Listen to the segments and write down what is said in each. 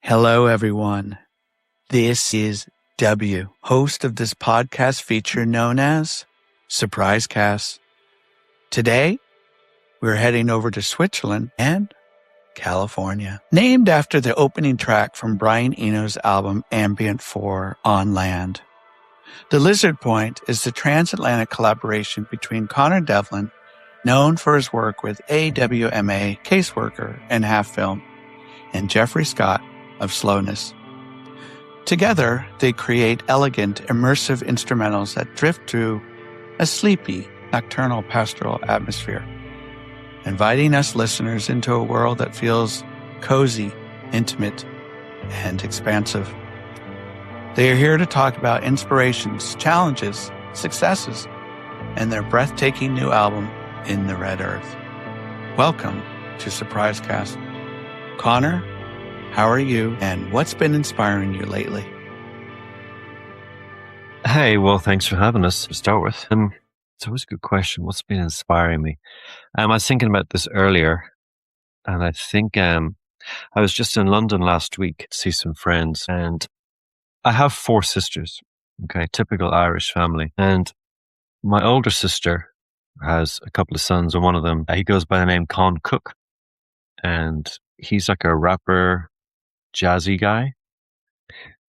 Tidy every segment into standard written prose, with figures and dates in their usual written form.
Hello, everyone. This is W, host of this podcast feature known as Surprise Cast. Today, we're heading over to Switzerland and California, named after the opening track from Brian Eno's album Ambient 4 On Land. The Lizard Point is the transatlantic collaboration between Connor Devlin, known for his work with AWMA, Caseworker, and Half Film, and Jeffrey Scott of Slowness. Together, they create elegant, immersive instrumentals that drift through a sleepy, nocturnal pastoral atmosphere, inviting us listeners into a world that feels cozy, intimate, and expansive. They are here to talk about inspirations, challenges, successes, and their breathtaking new album, In the Red Earth. Welcome to Surprise Cast. Connor, how are you, and what's been inspiring you lately? Hey, well, thanks for having us to start with. It's always a good question. What's been inspiring me? I was thinking about this earlier, and I think I was just in London last week to see some friends, and I have 4 sisters, okay, typical Irish family. And my older sister has a couple of sons, and one of them, he goes by the name Con Cook, and he's like a rapper, jazzy guy.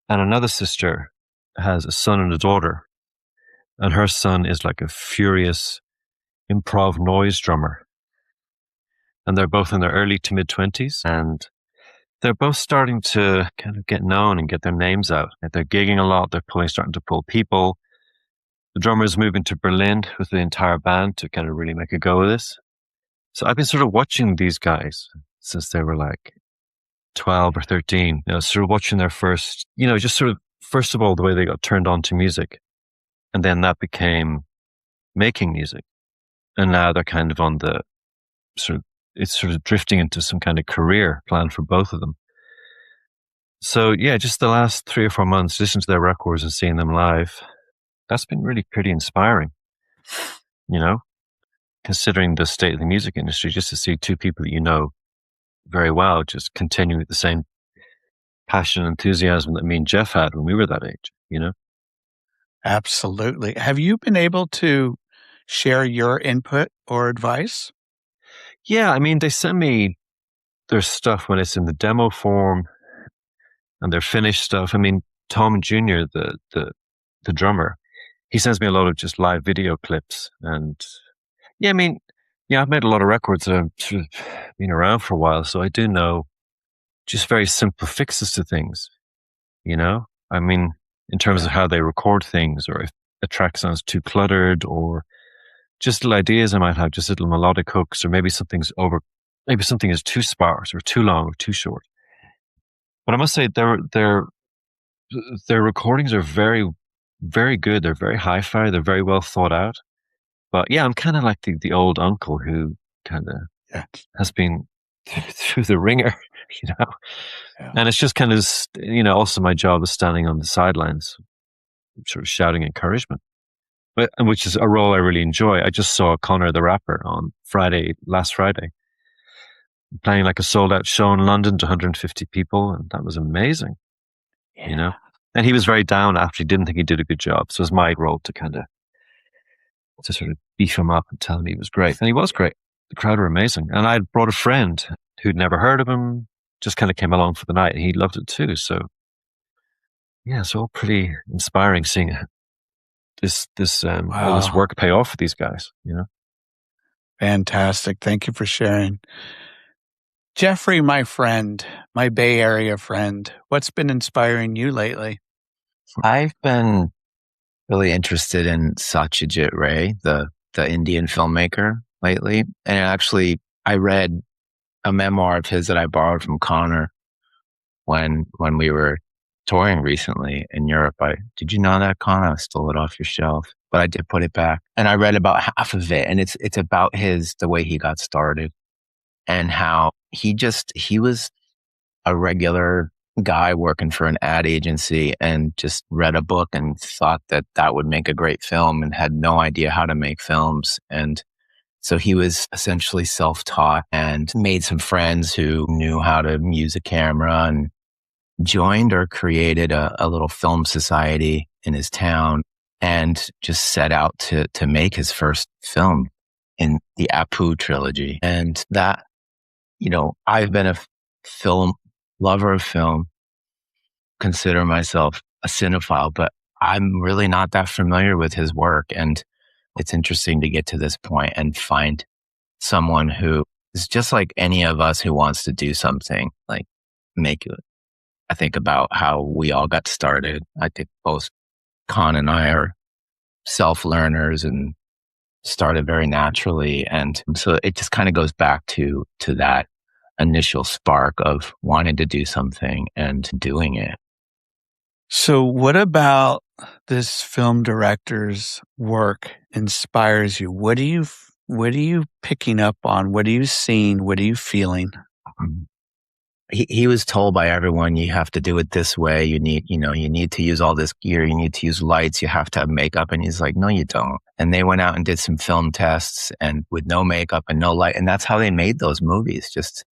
And another sister has a son and a daughter, and her son is like a furious improv noise drummer. And they're both in their early to mid 20s, and they're both starting to kind of get known and get their names out. And they're gigging a lot. They're starting to pull people. The drummer is moving to Berlin with the entire band to kind of really make a go of this. So I've been sort of watching these guys since they were like 12 or 13, sort of watching their first, just sort of, first of all, the way they got turned on to music. And then that became making music. And now they're kind of on the it's sort of drifting into some kind of career plan for both of them. So yeah, just the last 3 or 4 months, listening to their records and seeing them live, that's been really pretty inspiring, considering the state of the music industry, just to see 2 people that you know very well, just continuing with the same passion and enthusiasm that me and Jeff had when we were that age, Absolutely. Have you been able to share your input or advice? Yeah, I mean, they send me their stuff when it's in the demo form and their finished stuff. I mean, Tom Jr., the drummer, he sends me a lot of just live video clips. And yeah, I mean, I've made a lot of records. I've sort of been around for a while, so I do know just very simple fixes to things, I mean, in terms of how they record things, or if a track sounds too cluttered, or just little ideas I might have, just little melodic hooks, or maybe something is too sparse or too long or too short. But I must say their recordings are very, very good. They're very hi-fi. They're very well thought out. But yeah, I'm kind of like the old uncle who kind of has been through the ringer, Yeah. And it's just kind of, also my job is standing on the sidelines, sort of shouting encouragement. Which is a role I really enjoy. I just saw Connor the rapper on last Friday, playing like a sold-out show in London to 150 people, and that was amazing, And he was very down after. He didn't think he did a good job, so it was my role to sort of beef him up and tell him he was great, and he was great. The crowd were amazing, and I brought a friend who'd never heard of him, just kind of came along for the night, and he loved it too. So yeah, it's all pretty inspiring seeing it. All this work pay off for these guys, Fantastic. Thank you for sharing. Jeffrey, my friend, my Bay Area friend, what's been inspiring you lately? I've been really interested in Satyajit Ray, the Indian filmmaker, lately. And actually, I read a memoir of his that I borrowed from Connor when we were touring recently in Europe. Did you know that, Connor? I stole it off your shelf, but I did put it back. And I read about half of it, and it's about the way he got started and how he was a regular guy working for an ad agency and just read a book and thought that would make a great film and had no idea how to make films. And so he was essentially self-taught and made some friends who knew how to use a camera and joined or created a little film society in his town and just set out to make his first film in the Apu trilogy. And that, I've been a film lover of film, consider myself a cinephile, but I'm really not that familiar with his work. And it's interesting to get to this point and find someone who is just like any of us who wants to do something, like make it. I think about how we all got started. I think both Khan and I are self-learners and started very naturally. And so it just kind of goes back to that initial spark of wanting to do something and doing it. So what about this film director's work inspires you? What are you picking up on? What are you seeing? What are you feeling? He was told by everyone, you have to do it this way. You need to use all this gear. You need to use lights. You have to have makeup. And he's like, no, you don't. And they went out and did some film tests and with no makeup and no light. And that's how they made those movies. Just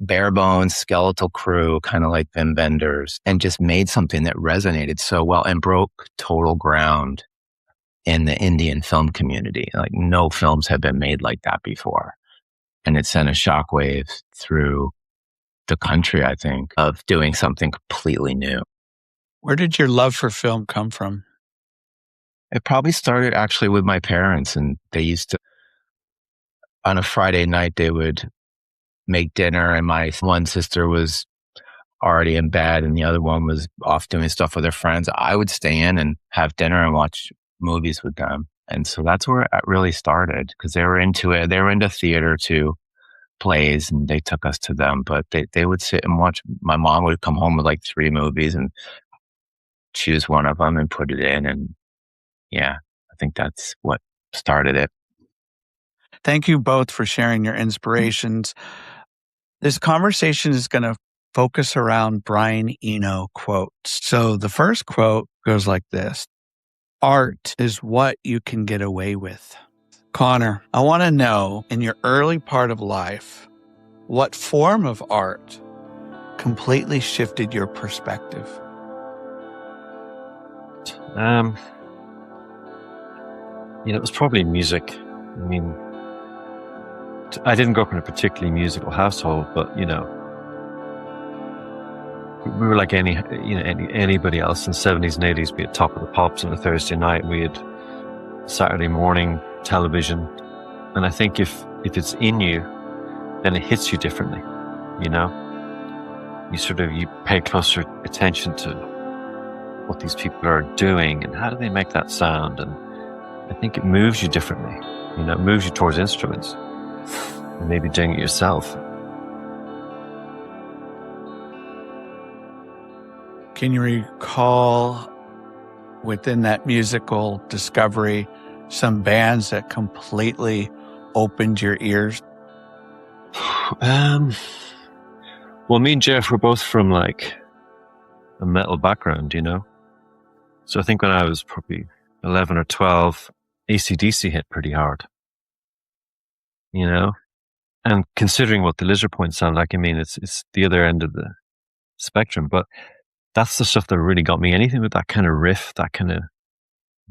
bare bones, skeletal crew, kind of like Wim Wenders, and just made something that resonated so well and broke total ground in the Indian film community. Like no films have been made like that before. And it sent a shockwave through the country, I think, of doing something completely new. Where did your love for film come from? It probably started actually with my parents, and they used to, on a Friday night, they would make dinner, and my one sister was already in bed and the other one was off doing stuff with her friends. I would stay in and have dinner and watch movies with them. And so that's where it really started, because they were into it. They were into theater too, plays, and they took us to them. But they would sit and watch. My mom would come home with like 3 movies and choose one of them and put it in. And yeah, I think that's what started it. Thank you both for sharing your inspirations. This conversation is going to focus around Brian Eno quotes. So the first quote goes like this: art is what you can get away with. Connor, I want to know, in your early part of life, what form of art completely shifted your perspective? It was probably music. I mean, I didn't grow up in a particularly musical household, but we were like anybody else in the 70s and 80s. We had Top of the Pops on a Thursday night. We had Saturday morning television, and I think if it's in you, then it hits you differently. You pay closer attention to what these people are doing and how do they make that sound, and I think it moves you differently. It moves you towards instruments and maybe doing it yourself. Can you recall within that musical discovery some bands that completely opened your ears? Well, me and Jeff were both from like a metal background, So I think when I was probably 11 or 12, AC/DC hit pretty hard, And considering what the Lizard Point sound like, I mean, it's the other end of the spectrum, but that's the stuff that really got me. Anything with that kind of riff, that kind of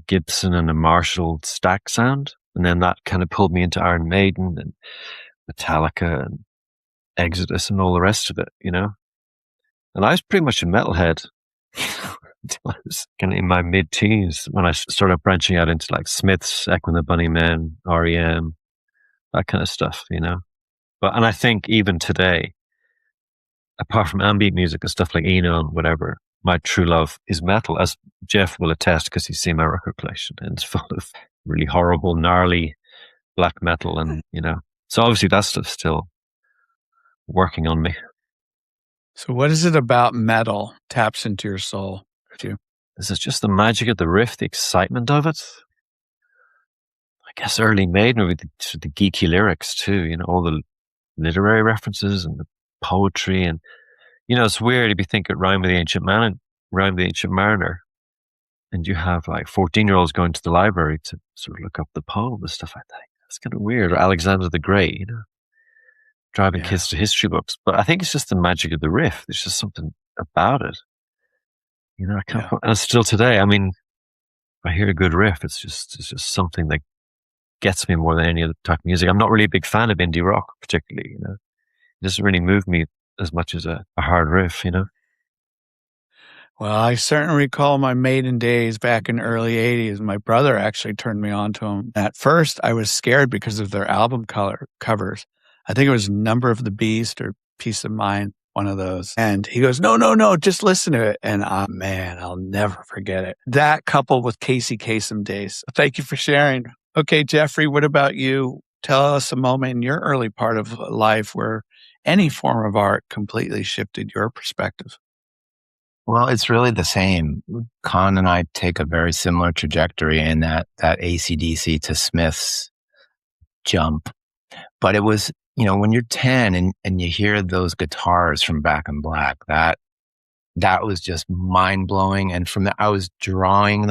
Gibson and a Marshall stack sound. And then that kind of pulled me into Iron Maiden and Metallica and Exodus and all the rest of it, And I was pretty much a metalhead until I was kind of in my mid-teens when I started branching out into like Smiths, Echo and the Bunnymen, REM, that kind of stuff, And I think even today, apart from ambient music and stuff like Eno and whatever, my true love is metal, as Jeff will attest because he's seen my record collection, and it's full of really horrible, gnarly black metal, and so obviously that stuff's still working on me. So what is it about metal taps into your soul? This is just the magic of the riff, the excitement of it. I guess early Maiden with the geeky lyrics too, all the literary references and the poetry, and it's weird if you think it rhymed with the Ancient Mariner, and you have like 14-year-olds going to the library to sort of look up the poem and stuff like that. It's kind of weird. Or Alexander the Great, driving kids to history books. But I think it's just the magic of the riff. There's just something about it. I can't. And still today, I mean, if I hear a good riff, it's just something that gets me more than any other type of music. I'm not really a big fan of indie rock, particularly. It doesn't really move me as much as a hard riff. Well, I certainly recall my Maiden days back in the early 80s. My brother actually turned me on to them. At first, I was scared because of their album covers. I think it was Number of the Beast or Peace of Mind, one of those. And he goes, no, just listen to it. And man, I'll never forget it. That coupled with Casey Kasem days. Thank you for sharing. Okay, Jeffrey, what about you? Tell us a moment in your early part of life where any form of art completely shifted your perspective. Well, it's really the same. Con and I take a very similar trajectory in that AC/DC to Smith's jump. But it was, when you're 10 and you hear those guitars from Back in Black, that was just mind blowing. And from that, I was drawing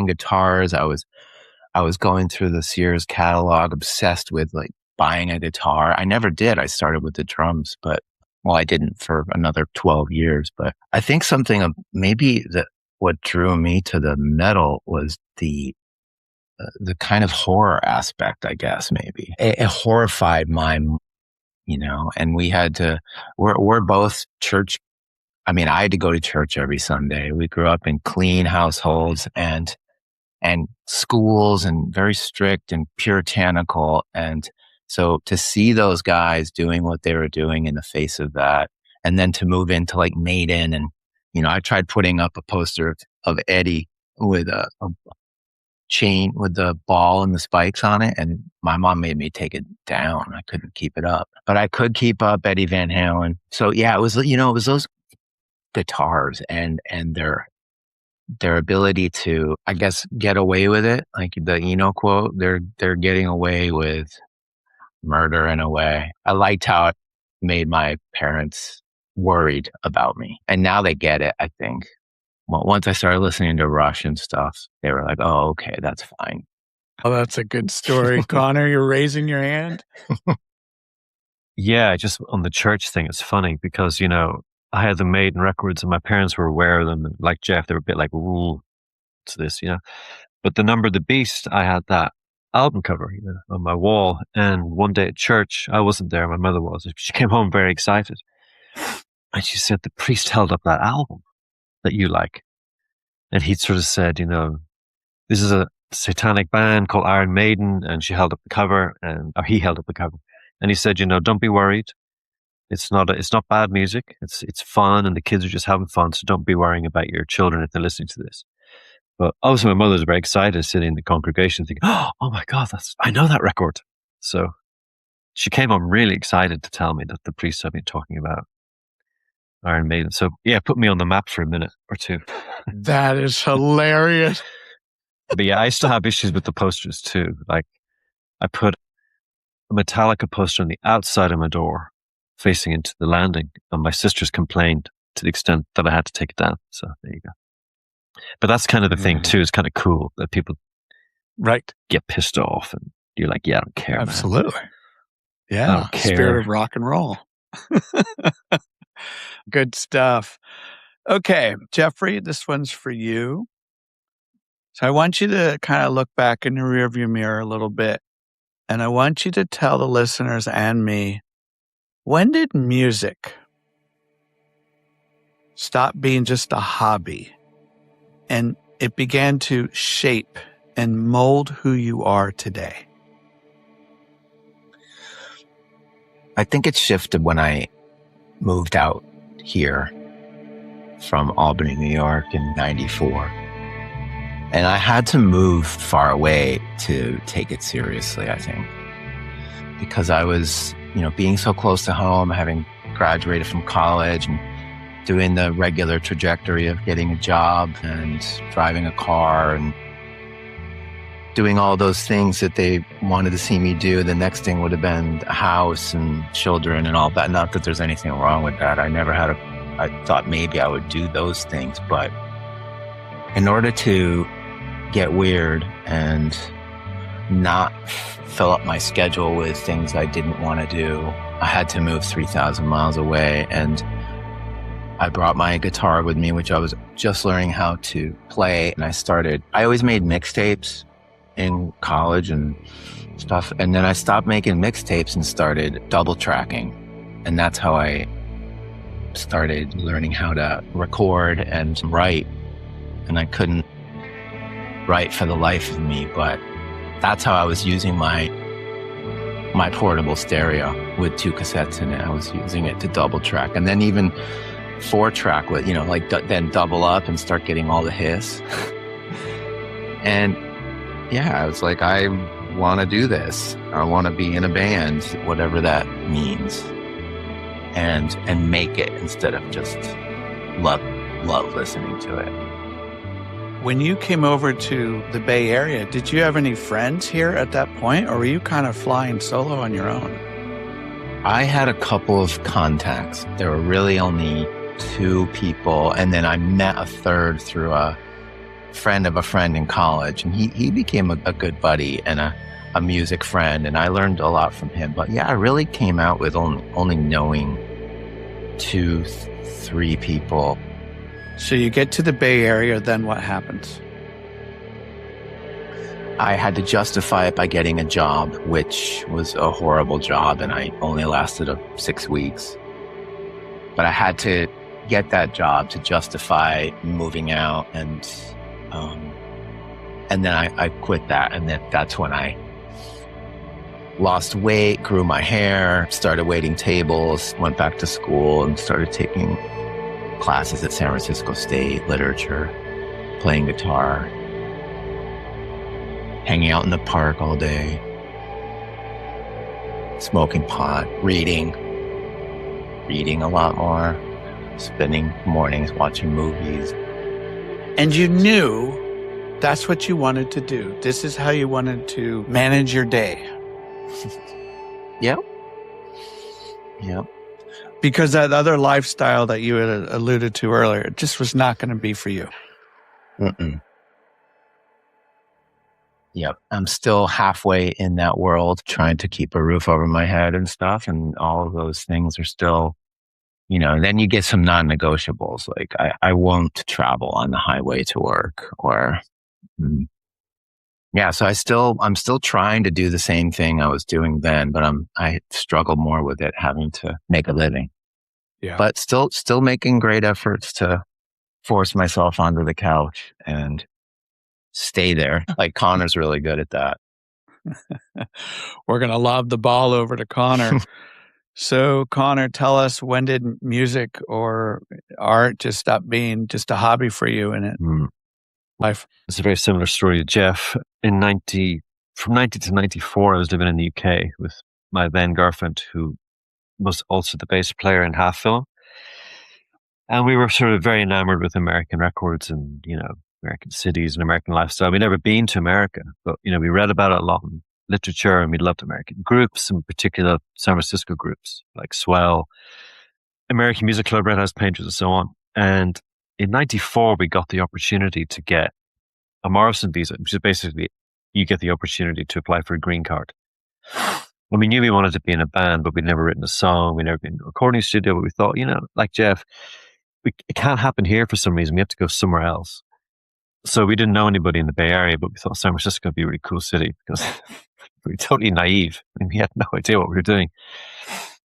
guitars. I was going through the Sears catalog, obsessed with like buying a guitar. I never did. I started with the drums, but I didn't for another 12 years. But I think something of maybe what drew me to the metal was the kind of horror aspect, I guess, maybe. It horrified my, and we had to, we're both church. I mean, I had to go to church every Sunday. We grew up in clean households and schools and very strict and puritanical. And so to see those guys doing what they were doing in the face of that, and then to move into like Maiden, and, I tried putting up a poster of Eddie with a chain with the ball and the spikes on it, and my mom made me take it down. I couldn't keep it up, but I could keep up Eddie Van Halen. So yeah, it was, it was those guitars and their ability to, I guess, get away with it. Like the Eno quote, they're getting away with murder in a way. I liked how it made my parents worried about me. And now they get it, I think. Well, once I started listening to Rush and stuff, they were like, oh, okay, that's fine. Oh, that's a good story. Connor, you're raising your hand? Yeah, just on the church thing, it's funny because, I had the Maiden records and my parents were aware of them. And like Jeff, they were a bit like, ooh, what's this, But the Number of the Beast, I had that album cover, on my wall. And one day at church, I wasn't there, my mother was. She came home very excited. And she said, the priest held up that album that you like. And he'd sort of said, this is a satanic band called Iron Maiden. And she held up the cover, or he held up the cover. And he said, don't be worried. It's not bad music. It's fun, and the kids are just having fun. So don't be worrying about your children if they're listening to this. But obviously, my mother was very excited, sitting in the congregation, thinking, "Oh my God, I know that record." So she came home really excited to tell me that the priest had been talking about Iron Maiden. So yeah, put me on the map for a minute or two. That is hilarious. But yeah, I still have issues with the posters too. Like I put a Metallica poster on the outside of my door, facing into the landing, and my sisters complained to the extent that I had to take it down. So there you go. But that's kind of the thing too. It's kind of cool that people get pissed off, and you're like, yeah, I don't care. Absolutely. Man. Yeah. I don't care. Spirit of rock and roll. Good stuff. Okay, Jeffrey, this one's for you. So I want you to kind of look back in the rearview mirror a little bit, and I want you to tell the listeners and me, when did music stop being just a hobby and it began to shape and mold who you are today? I think it shifted when I moved out here from Albany, New York in 94. And I had to move far away to take it seriously, I think. Because I was, being so close to home, having graduated from college and doing the regular trajectory of getting a job and driving a car and doing all those things that they wanted to see me do. The next thing would have been a house and children and all that. Not that there's anything wrong with that. I thought maybe I would do those things, but in order to get weird and not fill up my schedule with things I didn't want to do, I had to move 3,000 miles away. And I brought my guitar with me, which I was just learning how to play. And I always made mixtapes in college and stuff. And then I stopped making mixtapes and started double tracking. And that's how I started learning how to record and write. And I couldn't write for the life of me, but that's how I was using my portable stereo with 2 cassettes in it. I was using it to double track, and then even 4-track with, then double up and start getting all the hiss. And yeah, I was like, I want to do this. I want to be in a band, whatever that means, and make it instead of just love listening to it. When you came over to the Bay Area, did you have any friends here at that point, or were you kind of flying solo on your own? I had a couple of contacts. There were really only 2 people, and then I met a third through a friend of a friend in college, and he became a good buddy and a music friend, and I learned a lot from him. But yeah, I really came out with only knowing 2, 3 people. So you get to the Bay Area, then what happens? I had to justify it by getting a job, which was a horrible job, and I only lasted 6 weeks. But I had to get that job to justify moving out, and then I quit that, and that's when I lost weight, grew my hair, started waiting tables, went back to school, and started taking classes at San Francisco State, literature, playing guitar, hanging out in the park all day, smoking pot, reading a lot more, spending mornings watching movies. And you knew that's what you wanted to do. This is how you wanted to manage your day. Yep. Because that other lifestyle that you had alluded to earlier just was not going to be for you. Mm-mm. Yep. I'm still halfway in that world, trying to keep a roof over my head and stuff. And all of those things are still, then you get some non-negotiables. Like I won't travel on the highway to work yeah. So I'm still trying to do the same thing I was doing then, but I struggle more with it, having to make a living. Yeah. But still making great efforts to force myself onto the couch and stay there. Like Connor's really good at that. We're going to lob the ball over to Connor. So Connor, tell us, when did music or art just stop being just a hobby for you in it? Life? It's a very similar story to Jeff. From 90 to 94, I was living in the UK with my then girlfriend, who was also the bass player in Half Film. And we were sort of very enamored with American records and, American cities and American lifestyle. We'd never been to America, but, we read about it a lot in literature, and we loved American groups, in particular San Francisco groups like Swell, American Music Club, Red House Painters, and so on. And in 94, we got the opportunity to get a Morrison visa, which is basically you get the opportunity to apply for a green card. And we knew we wanted to be in a band, but we'd never written a song. We'd never been in a recording studio, but we thought, like Jeff, it can't happen here for some reason. We have to go somewhere else. So we didn't know anybody in the Bay Area, but we thought San Francisco would be a really cool city because we were totally naive. I mean, we had no idea what we were doing.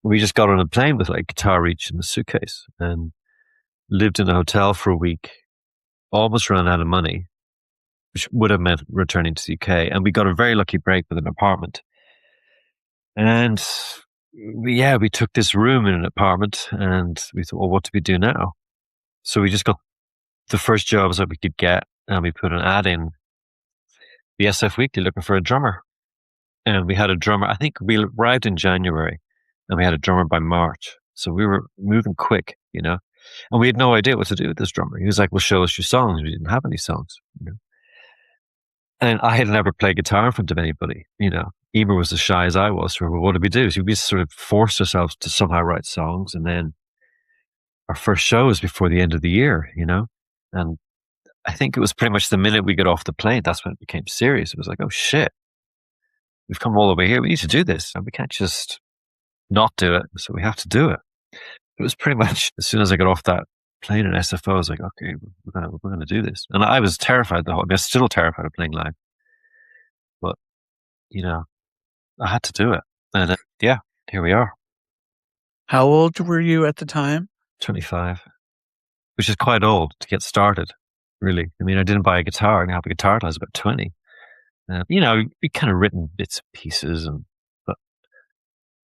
We just got on a plane with like guitar reach and a suitcase and lived in a hotel for a week, almost ran out of money, which would have meant returning to the UK. And we got a very lucky break with an apartment. And we took this room in an apartment and we thought, well, what do we do now? So we just got the first jobs that we could get, and we put an ad in the SF Weekly looking for a drummer. And we had a drummer. I think we arrived in January and we had a drummer by March. So we were moving quick, and we had no idea what to do with this drummer. He was like, well, show us your songs. We didn't have any songs, And I had never played guitar in front of anybody, Emer was as shy as I was. So what did we do? So we sort of forced ourselves to somehow write songs. And then our first show was before the end of the year, And I think it was pretty much the minute we got off the plane, that's when it became serious. It was like, oh shit, we've come all the way here. We need to do this. And we can't just not do it. So we have to do it. It was pretty much as soon as I got off that playing an SFO, I was like, okay, we're gonna do this. And I was terrified the whole. I'm still terrified of playing live, but I had to do it, and here we are. How old were you at the time? 25, which is quite old to get started. Really, I mean, I didn't buy a guitar. I didn't have a guitar till I was about 20. We kind of written bits and pieces, but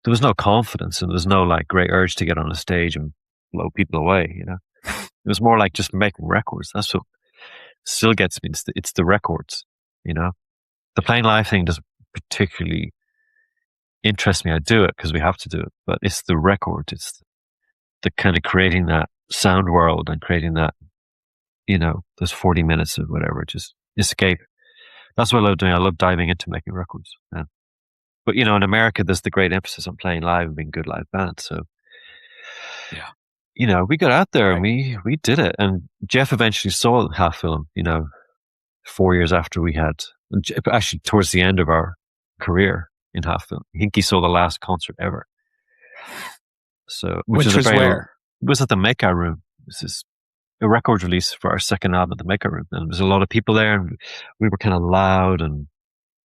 there was no confidence, and there was no like great urge to get on a stage and blow people away. It was more like just making records. That's what still gets me. It's the records. The playing live thing doesn't particularly interest me. I do it because we have to do it, but it's the record. It's the kind of creating that sound world and creating that, those 40 minutes of whatever, just escape. That's what I love doing. I love diving into making records. Yeah. But, in America, there's the great emphasis on playing live and being good live bands. So, we got out there and we did it. And Jeff eventually saw Half Film, 4 years after we had, actually towards the end of our career in Half Film. I think he saw the last concert ever. So, which was where? It was at the Maker Room. This is a record release for our second album at the Maker Room. And there was a lot of people there, and we were kind of loud and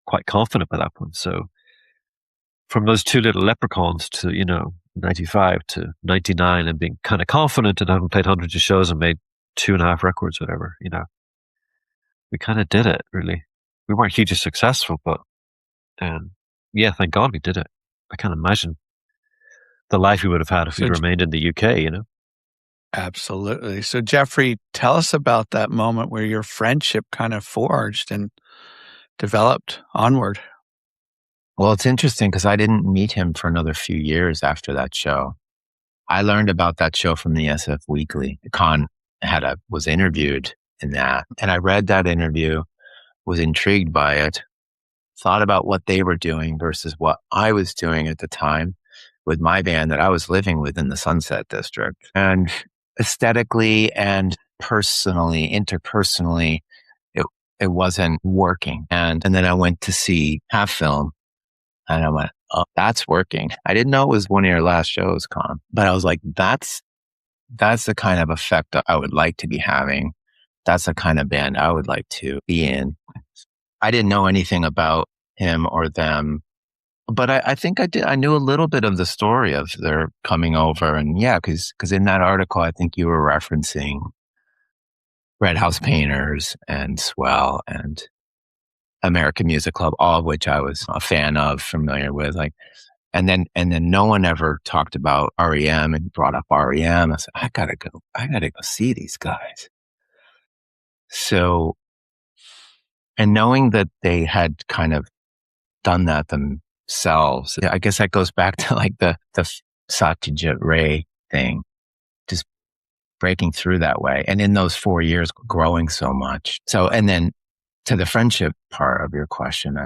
quite confident by that point. So from those two little leprechauns to, 95 to 99 and being kind of confident and having played hundreds of shows and made 2.5 records, whatever, we kind of did it, really. We weren't hugely successful, but thank God we did it. I can't imagine the life we would have had if we'd remained in the UK, Absolutely. So, Jeffrey, tell us about that moment where your friendship kind of forged and developed onward. Well, it's interesting because I didn't meet him for another few years after that show. I learned about that show from the SF Weekly. Con was interviewed in that, and I read that interview, was intrigued by it, thought about what they were doing versus what I was doing at the time with my band that I was living with in the Sunset District. And aesthetically and personally, interpersonally, it wasn't working. And then I went to see Half Film, and I went, oh, that's working. I didn't know it was one of your last shows, Con, but I was like, that's the kind of effect that I would like to be having. That's the kind of band I would like to be in. I didn't know anything about him or them, but I think I did. I knew a little bit of the story of their coming over, and because in that article, I think you were referencing Red House Painters and Swell and American Music Club, all of which I was a fan of, familiar with. And then no one ever talked about REM and brought up REM. I said, I gotta go see these guys. So, and knowing that they had kind of done that themselves, I guess that goes back to like the Satyajit Ray thing, just breaking through that way. And in those 4 years, growing so much. So, and then to the friendship part of your question,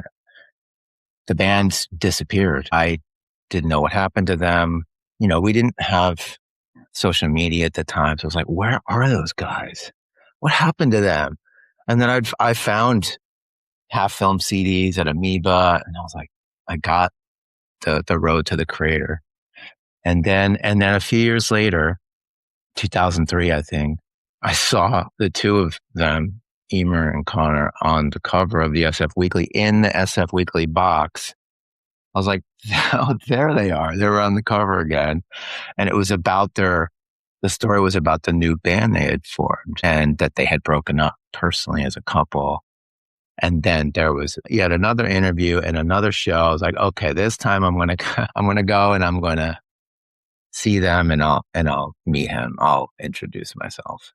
the band disappeared. I didn't know what happened to them. We didn't have social media at the time. So I was like, where are those guys? What happened to them? And then I found Half Film CDs at Amoeba, and I was like, I got the Road to the Crater. And then a few years later, 2003, I think, I saw the two of them, Emer and Connor, on the cover of the SF Weekly in the SF Weekly box. I was like, oh, there they are. They were on the cover again. And it was about the story was about the new band they had formed and that they had broken up personally as a couple. And then there was yet another interview and another show. I was like, okay, this time I'm going to go and I'm going to see them and I'll meet him. I'll introduce myself.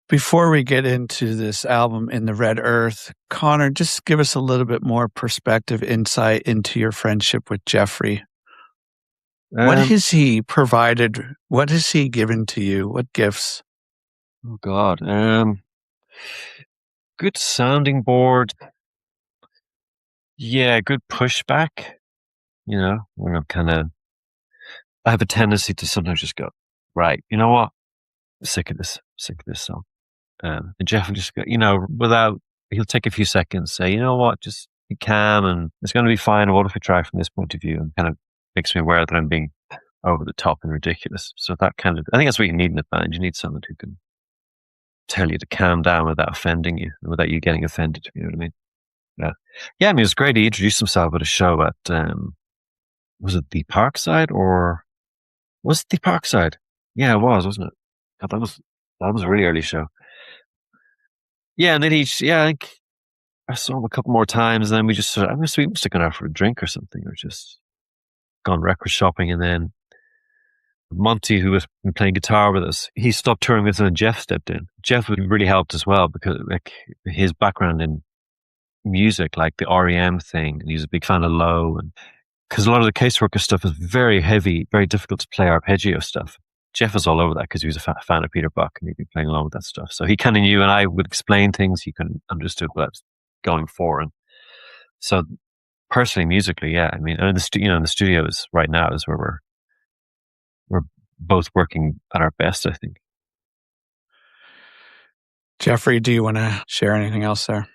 Before we get into this album, In the Red Earth, Connor, just give us a little bit more perspective, insight into your friendship with Jeffrey. What has he provided? What has he given to you? What gifts? Oh, God. Good sounding board. Yeah, good pushback. When I have a tendency to sometimes just go, right, you know what? I'm sick of this song. And Jeff will just go, he'll take a few seconds, say, you know what, just be calm and it's going to be fine. What if we try from this point of view? And kind of makes me aware that I'm being over the top and ridiculous. So that kind of, I think that's what you need in a band. You need someone who can tell you to calm down without offending you, without you getting offended. You know what I mean? Yeah. Yeah, I mean, it was great. He introduced himself at a show at, was it the Parkside or was it the Parkside? Yeah, it was, wasn't it? God, that was a really early show. Yeah, and then I think I saw him a couple more times, and then we just sort of, we must have gone out for a drink or something, or just gone record shopping, and then Monty, who was playing guitar with us, he stopped touring with us and Jeff stepped in. Jeff really helped as well because like his background in music, like the REM thing, and he's a big fan of Low, and because a lot of the caseworker stuff is very heavy, very difficult to play arpeggio stuff. Jeff was all over that because he was a fan of Peter Buck and he'd been playing along with that stuff. So he kind of knew, and I would explain things. He kind of understood what I was going for, and so personally, musically, yeah. I mean, in the studio is right now is where we're both working at our best, I think. Jeffrey, do you want to share anything else there?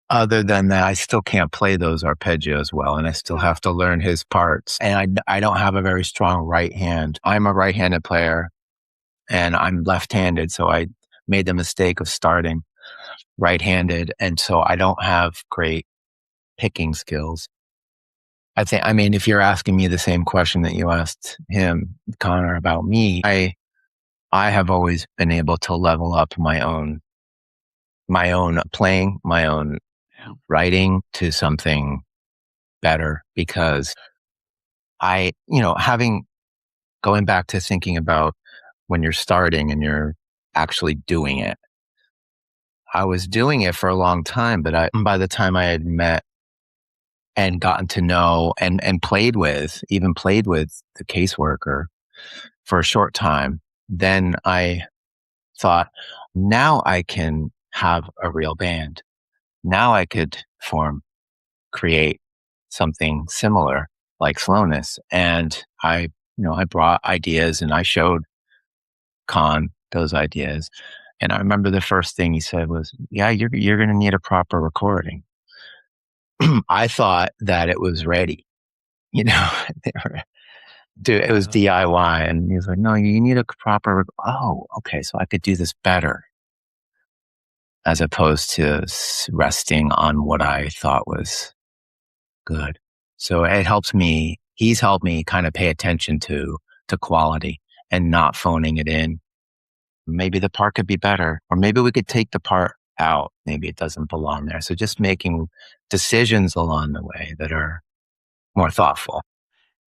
Other than that, I still can't play those arpeggios well, and I still have to learn his parts. And I don't have a very strong right hand. I'm a right-handed player, and I'm left-handed, so I made the mistake of starting right-handed, and so I don't have great picking skills. I mean, if you're asking me the same question that you asked him, Connor, about me, I have always been able to level up my own playing, my own writing to something better, because going back to thinking about when you're starting and you're actually doing it. I was doing it for a long time, but by the time I had met and gotten to know and played with the caseworker for a short time, then I thought, now I can have a real band. Now I could create something similar like Slowness. And I brought ideas and I showed Con those ideas. And I remember the first thing he said was, yeah, you're going to need a proper recording. I thought that it was ready, it was DIY. And he was like, no, you need a proper, okay. So I could do this better, as opposed to resting on what I thought was good. So he's helped me kind of pay attention to quality and not phoning it in. Maybe the part could be better, or maybe we could take the part out. Maybe it doesn't belong there. So just making decisions along the way that are more thoughtful.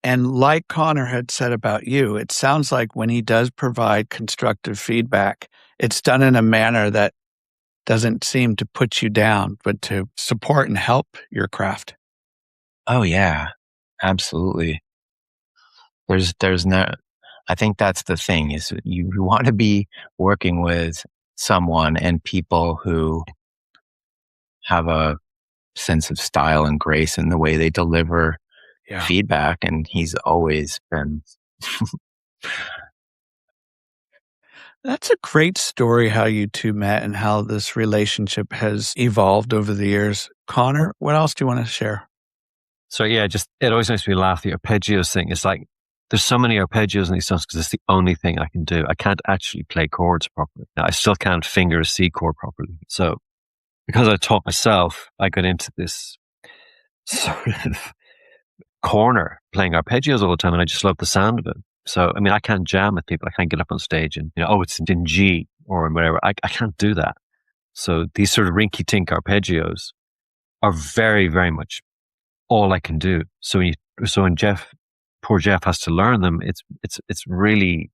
And like Connor had said about you, it sounds like when he does provide constructive feedback, it's done in a manner that doesn't seem to put you down, but to support and help your craft. Oh yeah, absolutely. I think that's the thing, is you want to be working with someone and people who have a sense of style and grace in the way they deliver feedback. And he's always been. That's a great story, how you two met and how this relationship has evolved over the years. Connor, what else do you want to share? So yeah, it always makes me laugh, the arpeggios thing. It's like, there's so many arpeggios in these songs because it's the only thing I can do. I can't actually play chords properly. Now, I still can't finger a C chord properly. So because I taught myself, I got into this sort of corner playing arpeggios all the time, and I just love the sound of it. So, I mean, I can't jam with people. I can't get up on stage and, it's in G or whatever. I can't do that. So these sort of rinky-tink arpeggios are very, very much all I can do. So when poor Jeff has to learn them, it's really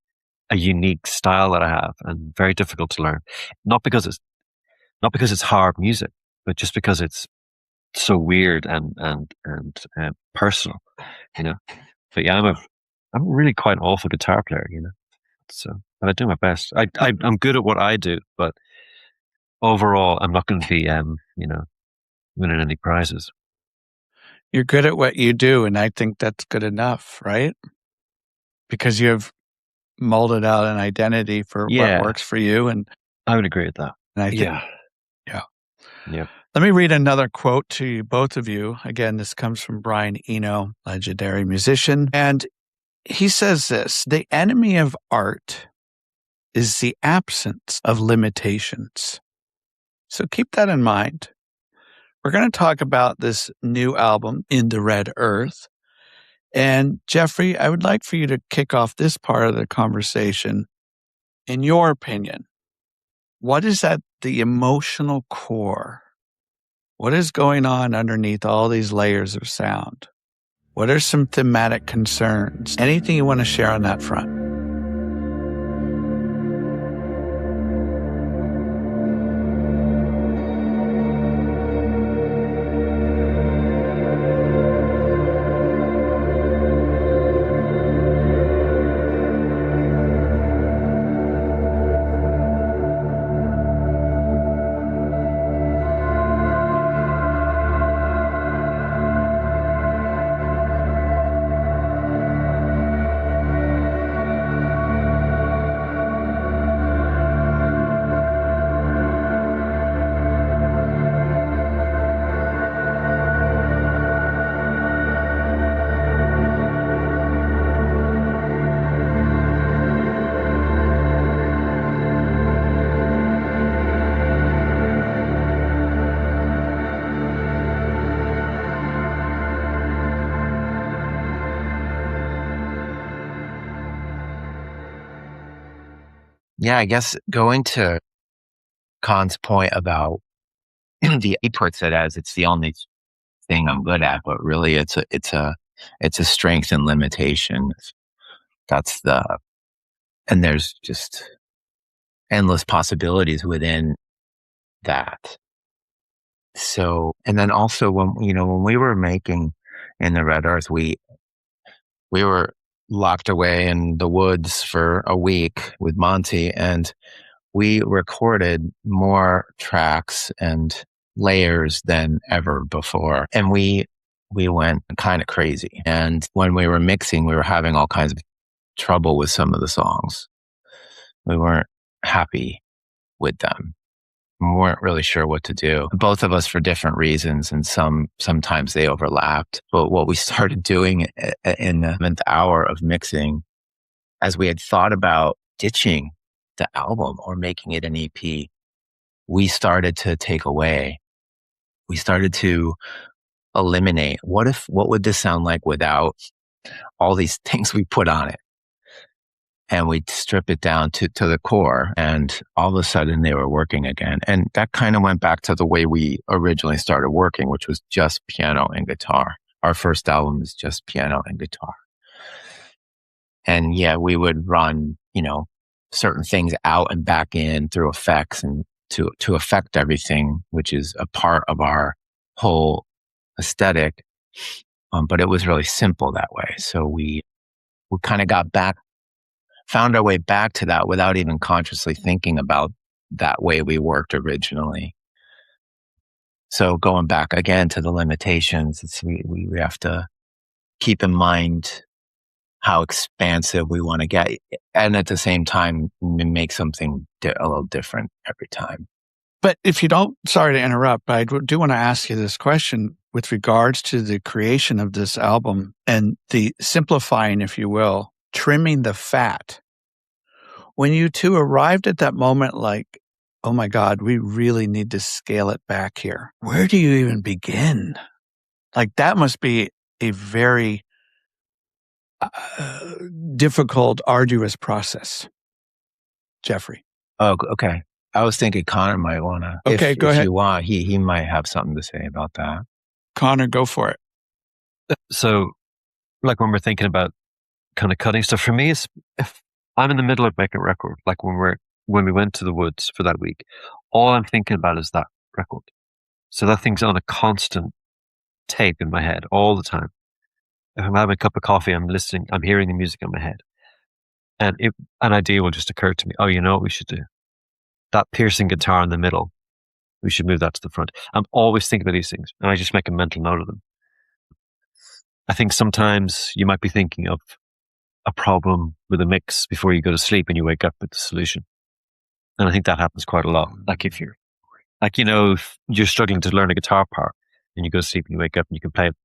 a unique style that I have and very difficult to learn. Not because it's hard music, but just because it's so weird and personal, But yeah, I'm really quite an awful guitar player, So, but I do my best. I'm good at what I do, but overall, I'm not going to be, winning any prizes. You're good at what you do, and I think that's good enough, right? Because you have molded out an identity for what works for you, and I would agree with that. And I think, yeah. Let me read another quote to you, both of you. Again, this comes from Brian Eno, legendary musician, and he says this: the enemy of art is the absence of limitations. So keep that in mind. We're going to talk about this new album, In the Red Earth. And Jeffrey, I would like for you to kick off this part of the conversation. In your opinion, what is at the emotional core? What is going on underneath all these layers of sound? What are some thematic concerns? Anything you want to share on that front? Yeah, I guess going to Khan's point about he puts it as it's the only thing I'm good at, but really it's a strength and limitation. That's and there's just endless possibilities within that. So, and then also when we were making In the Red Earth, we were locked away in the woods for a week with Monty, and we recorded more tracks and layers than ever before. And we went kind of crazy. And when we were mixing, we were having all kinds of trouble with some of the songs. We weren't happy with them. We weren't really sure what to do. Both of us for different reasons, and sometimes they overlapped. But what we started doing in the 7th hour of mixing, as we had thought about ditching the album or making it an EP, we started to take away. We started to eliminate. What would this sound like without all these things we put on it? And we'd strip it down to the core, and all of a sudden they were working again. And that kind of went back to the way we originally started working, which was just piano and guitar. Our first album is just piano and guitar. And yeah, we would run, certain things out and back in through effects and to affect everything, which is a part of our whole aesthetic. But it was really simple that way. So we kind of found our way back to that without even consciously thinking about that way we worked originally. So going back again to the limitations, we have to keep in mind how expansive we want to get, and at the same time make something a little different every time. But if you don't, sorry to interrupt, but I do want to ask you this question with regards to the creation of this album and the simplifying, if you will, trimming the fat. When you two arrived at that moment, like, oh my God, we really need to scale it back here. Where do you even begin? Like, that must be a very difficult, arduous process. Jeffrey. Oh, okay. I was thinking Connor might want to. Okay, go ahead. If you want, he might have something to say about that. Connor, go for it. So, like when we're thinking about kind of cutting stuff, for me, if I'm in the middle of making a record, like when we went to the woods for that week, all I'm thinking about is that record. So that thing's on a constant tape in my head all the time. If I'm having a cup of coffee, I'm hearing the music in my head. And an idea will just occur to me. Oh, you know what we should do? That piercing guitar in the middle, we should move that to the front. I'm always thinking about these things, and I just make a mental note of them. I think sometimes you might be thinking of a problem with a mix before you go to sleep and you wake up with the solution. And I think that happens quite a lot. Like if you're struggling to learn a guitar part and you go to sleep and you wake up and you can play it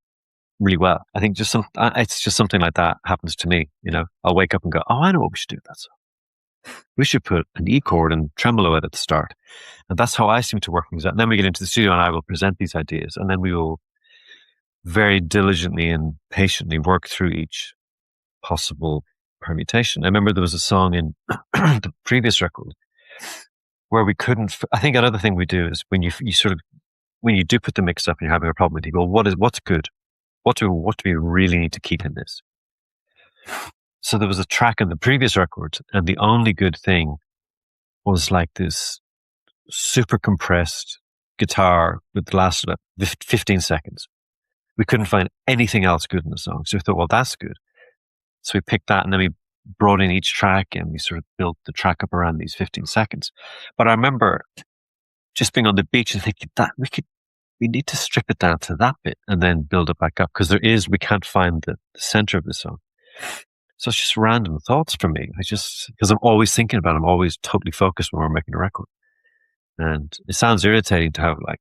really well. I think it's just something like that happens to me. I'll wake up and go, oh, I know what we should do with that song. We should put an E chord and tremolo at the start. And that's how I seem to work things out. And then we get into the studio and I will present these ideas, and then we will very diligently and patiently work through each possible permutation. I remember there was a song in the previous record where we couldn't. I think another thing we do is when you do put the mix up and you're having a problem, you go, what's good? What do we really need to keep in this? So there was a track in the previous record, and the only good thing was like this super compressed guitar with the last about 15 seconds. We couldn't find anything else good in the song. So we thought, well, that's good. So we picked that, and then we brought in each track, and we sort of built the track up around these 15 seconds. But I remember just being on the beach and thinking that we need to strip it down to that bit and then build it back up, because we can't find the center of the song. So it's just random thoughts for me. Because I'm always thinking about it, I'm always totally focused when we're making a record. And it sounds irritating to have like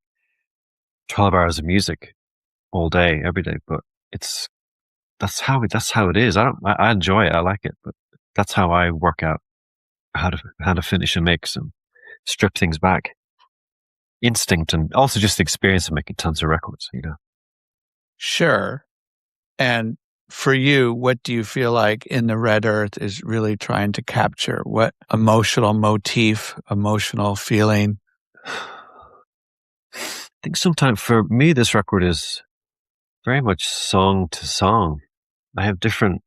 12 hours of music all day, every day, but that's how it is. I enjoy it. I like it, but that's how I work out how to finish a mix and strip things back. Instinct, and also just the experience of making tons of records, Sure. And for you, what do you feel like in the Red Earth is really trying to capture? What emotional motif, emotional feeling? I think sometimes for me, this record is very much song to song. I have different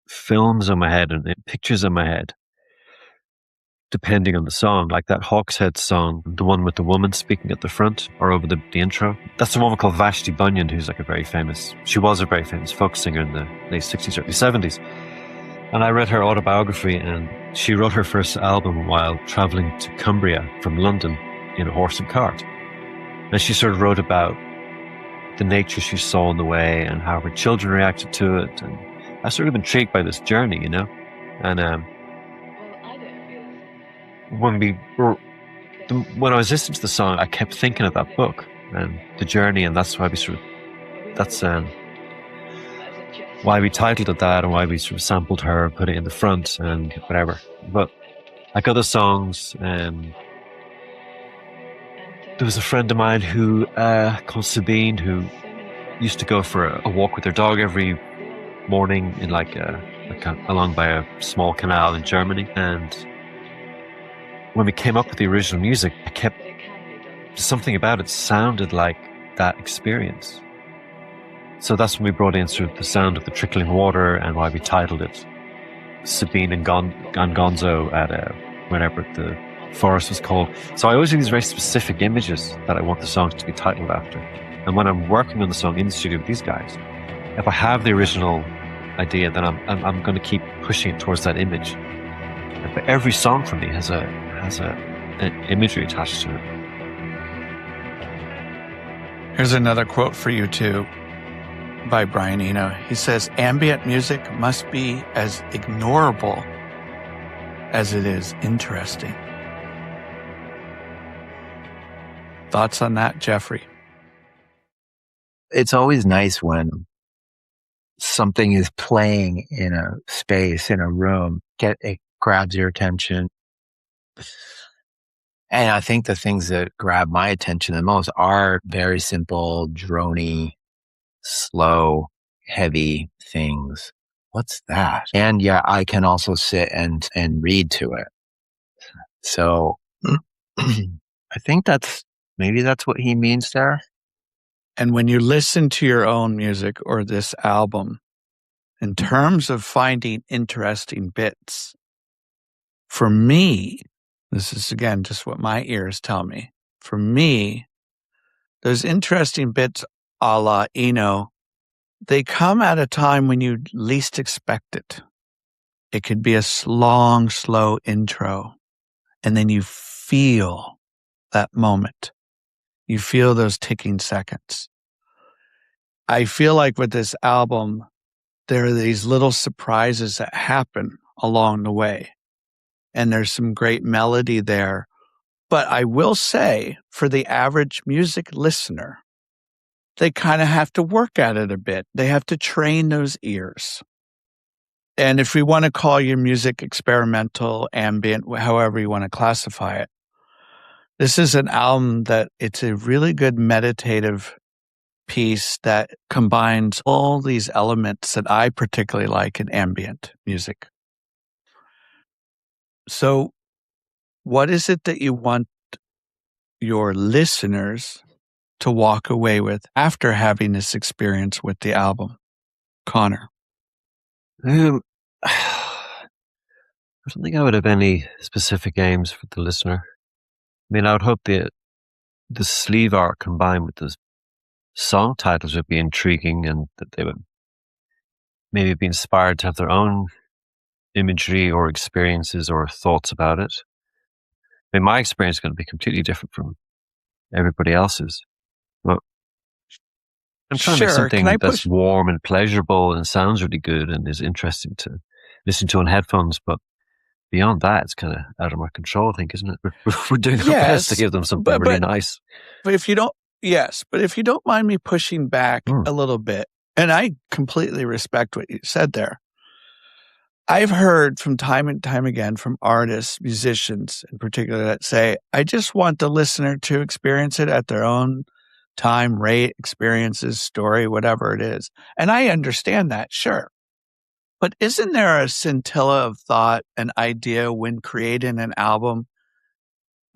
films in my head and pictures in my head, depending on the song. Like that Hawk's Head song, the one with the woman speaking at the front or over the intro. That's a woman called Vashti Bunyan, who's like she was a very famous folk singer in the late 60s, early 70s. And I read her autobiography, and she wrote her first album while traveling to Cumbria from London in a horse and cart. And she sort of wrote about the nature she saw on the way and how her children reacted to it. And I was sort of intrigued by this journey, And when I was listening to the song, I kept thinking of that book and the journey, and that's why why we titled it that, and why we sort of sampled her and put it in the front and whatever. But like other songs, there was a friend of mine who called Sabine, who used to go for a walk with her dog every morning in along by a small canal in Germany. And when we came up with the original music, something about it sounded like that experience. So that's when we brought in sort of the sound of the trickling water, and why we titled it Sabine and Gonzo at whatever the forest was called. So I always do these very specific images that I want the songs to be titled after. And when I'm working on the song in the studio with these guys, if I have the original idea, then I'm going to keep pushing it towards that image. But every song for me has an imagery attached to it. Here's another quote for you too, by Brian Eno. He says, ambient music must be as ignorable as it is interesting. Thoughts on that, Jeffrey? It's always nice when something is playing in a space, in a room, it grabs your attention. And I think the things that grab my attention the most are very simple, drony, slow, heavy things. What's that? And yeah, I can also sit and read to it. So I think maybe that's what he means there. And when you listen to your own music or this album, in terms of finding interesting bits, for me, this is again just what my ears tell me. For me, those interesting bits a la Eno, they come at a time when you least expect it. It could be a long, slow intro, and then you feel that moment. You feel those ticking seconds. I feel like with this album, there are these little surprises that happen along the way. And there's some great melody there. But I will say, for the average music listener, they kind of have to work at it a bit. They have to train those ears. And if we want to call your music experimental, ambient, however you want to classify it, this is an album that it's a really good meditative piece that combines all these elements that I particularly like in ambient music. So what is it that you want your listeners to walk away with after having this experience with the album? Connor? I don't think I would have any specific aims for the listener. I mean, I would hope the sleeve art combined with the song titles would be intriguing, and that they would maybe be inspired to have their own imagery or experiences or thoughts about it. I mean, my experience is going to be completely different from everybody else's. But I'm trying to make something that's warm and pleasurable and sounds really good and is interesting to listen to on headphones. But beyond that, it's kind of out of my control, I think, isn't it? We're doing our best to give them something really nice. But if you don't mind me pushing back a little bit, and I completely respect what you said there. I've heard from time and time again from artists, musicians in particular, that say, I just want the listener to experience it at their own time, rate, experiences, story, whatever it is. And I understand that, sure. But isn't there a scintilla of thought, an idea when creating an album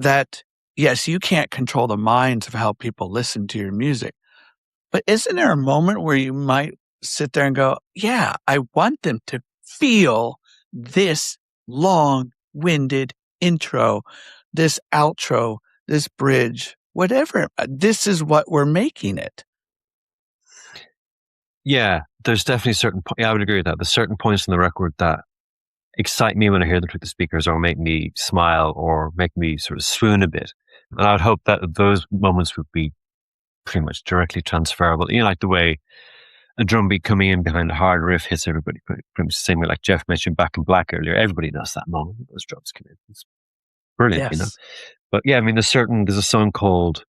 that, yes, you can't control the minds of how people listen to your music, but isn't there a moment where you might sit there and go, yeah, I want them to feel this long-winded intro, this outro, this bridge, whatever. This is what we're making it. Yeah, there's definitely certain I would agree with that. There's certain points in the record that excite me when I hear them through the speakers, or make me smile, or make me sort of swoon a bit. And I would hope that those moments would be pretty much directly transferable. You know, like the way a drum beat coming in behind a hard riff hits everybody pretty much the same way, like Jeff mentioned Back in Black earlier. Everybody knows that moment when those drums come in. It's brilliant, you know. But yeah, I mean, there's a song called,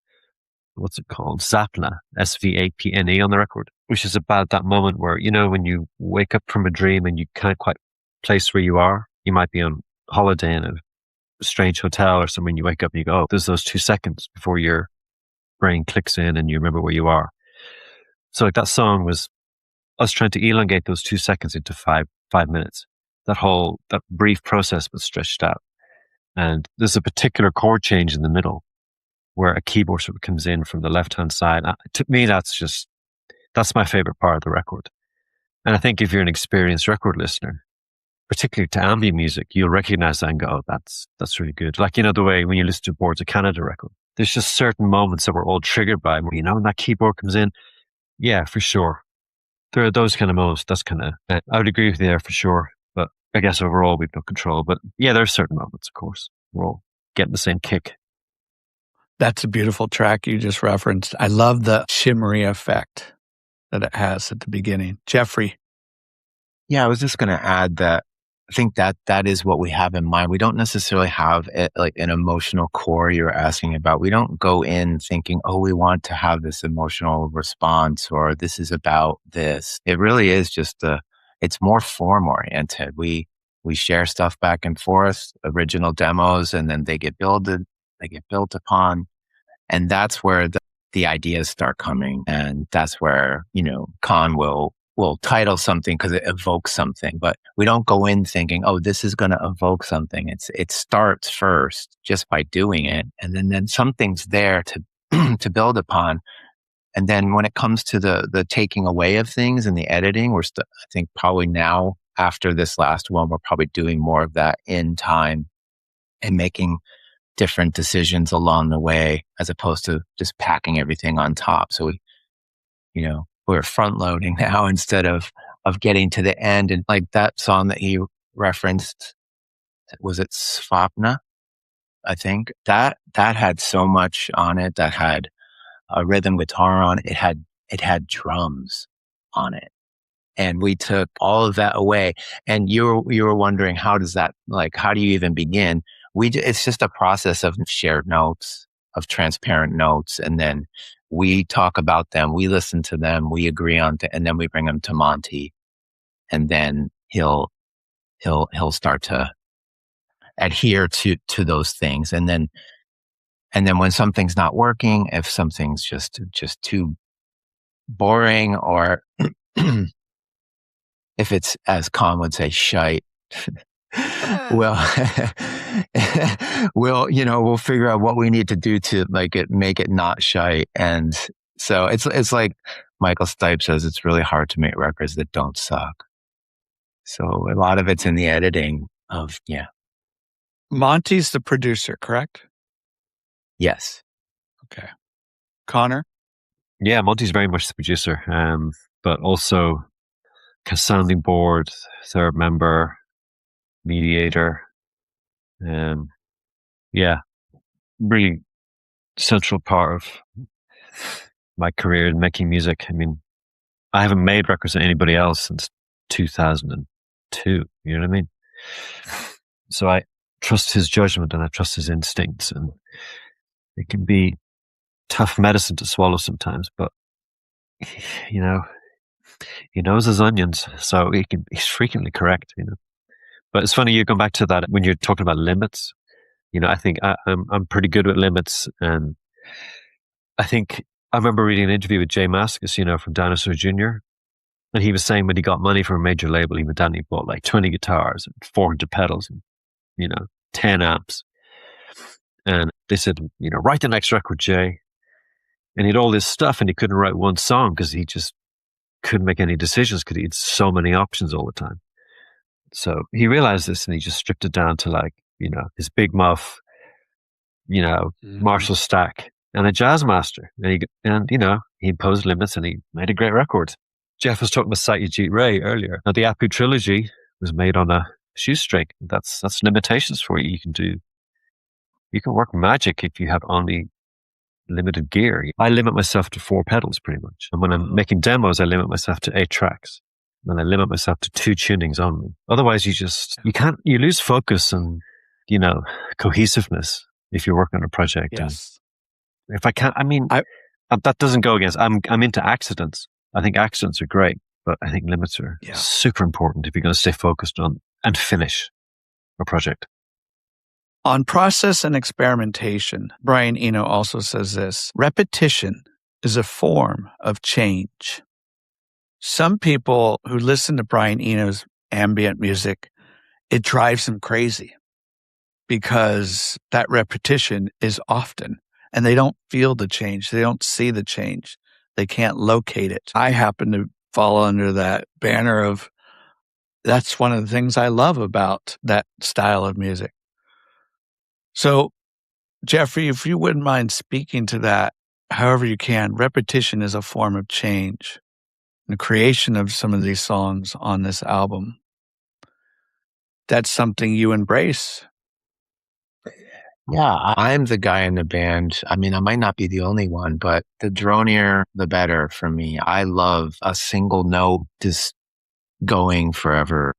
what's it called? Zapna, Svapne on the record, which is about that moment where, you know, when you wake up from a dream and you can't quite place where you are. You might be on holiday in a strange hotel or somewhere, and you wake up and you go, oh, there's those 2 seconds before your brain clicks in and you remember where you are. So like that song was us trying to elongate those 2 seconds into five minutes. That brief process was stretched out. And there's a particular chord change in the middle where a keyboard sort of comes in from the left-hand side. To me, that's my favorite part of the record. And I think if you're an experienced record listener, particularly to ambient music, you'll recognize that and go, oh, that's really good. Like, you know, the way when you listen to Boards of Canada record, there's just certain moments that we're all triggered by, you know, when that keyboard comes in. Yeah, for sure. There are those kind of moments. That's kind of, I would agree with you there for sure. But I guess overall we've no control. But yeah, there are certain moments, of course. We're all getting the same kick. That's a beautiful track you just referenced. I love the shimmery effect that it has at the beginning. Jeffrey. Yeah, I was just going to add that I think that is what we have in mind. We don't necessarily have like an emotional core you're asking about. We don't go in thinking, oh, we want to have this emotional response, or this is about this. It really is just it's more form oriented. We share stuff back and forth, original demos, and then they get built upon. And that's where the ideas start coming. And that's where, you know, Con will title something because it evokes something, but we don't go in thinking, oh, this is going to evoke something. It starts first just by doing it. And then something's there to, to build upon. And then when it comes to the taking away of things and the editing, I think probably now after this last one, we're probably doing more of that in time and making different decisions along the way, as opposed to just packing everything on top. So we're front loading now instead of getting to the end. And like that song that he referenced, was it Svapna? I think that had so much on it, that had a rhythm guitar on it. It had drums on it. And we took all of that away. And you were wondering, how do you even begin? It's just a process of shared notes, of transparent notes, and then we talk about them, we listen to them, we agree on, and then we bring them to Monty, and then he'll start to adhere to those things, and then when something's not working, if something's just too boring, or if it's, as Con would say, shite, we'll figure out what we need to do to make it not shite. And so it's like Michael Stipe says, it's really hard to make records that don't suck. So a lot of it's in the editing of, Monty's the producer, correct? Yes. Okay. Connor? Yeah, Monty's very much the producer, but also sounding board, third member, mediator. Really central part of my career in making music. I mean, I haven't made records with anybody else since 2002. You know what I mean? So I trust his judgment and I trust his instincts, and it can be tough medicine to swallow sometimes, but he knows his onions, so he's frequently correct, But it's funny you come back to that when you're talking about limits. I think I'm pretty good with limits, and I think I remember reading an interview with Jay Mascis, from Dinosaur Jr., and he was saying when he got money from a major label, he went down and he bought like 20 guitars and 400 pedals and 10 amps, and they said, write the next record, Jay. And he had all this stuff, and he couldn't write one song because he just couldn't make any decisions because he had so many options all the time. So he realized this, and he just stripped it down to his Big Muff, Marshall Stack, and a jazz master. And he imposed limits, and he made a great record. Jeff was talking about Satyajit Ray earlier. Now the Apu trilogy was made on a shoestring. That's limitations for you. You can work magic if you have only limited gear. I limit myself to 4 pedals pretty much. And when I'm making demos, I limit myself to 8 tracks. And I limit myself to 2 tunings only. Otherwise, you lose focus and, cohesiveness if you're working on a project. Yes. And if I can't, that doesn't go against, I'm into accidents. I think accidents are great, but I think limits are super important if you're going to stay focused on and finish a project. On process and experimentation, Brian Eno also says this: repetition is a form of change. Some people who listen to Brian Eno's ambient music, it drives them crazy because that repetition is often, and they don't feel the change. They don't see the change. They can't locate it. I happen to fall under that banner of, that's one of the things I love about that style of music. So, Jeffrey, if you wouldn't mind speaking to that, however you can, repetition is a form of change. The creation of some of these songs on this album, that's something you embrace. Yeah, I'm the guy in the band. I mean, I might not be the only one, but the dronier, the better for me. I love a single note just going forever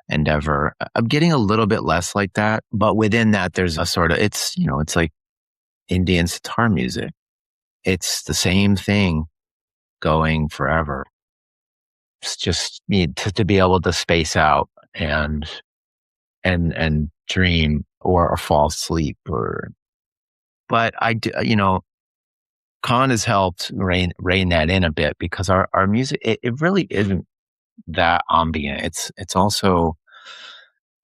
and ever. I'm getting a little bit less like that, but within that, there's a sort of, it's like Indian sitar music. It's the same thing going forever. It's just need to be able to space out and dream or fall asleep, but I do, Khan has helped rein that in a bit, because our music, it really isn't that ambient. It's also,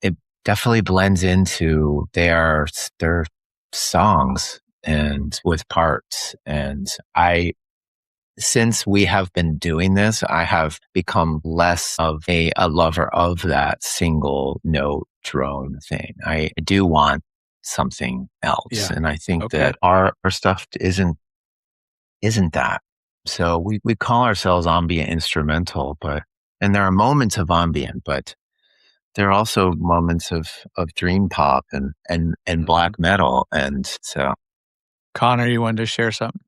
it definitely blends into their songs and with parts. And since we have been doing this, I have become less of a lover of that single note drone thing. I do want something else. Yeah. And I think that our stuff isn't that. So we call ourselves ambient instrumental, and there are moments of ambient, but there are also moments of dream pop and black metal. And so, Connor, you wanted to share something?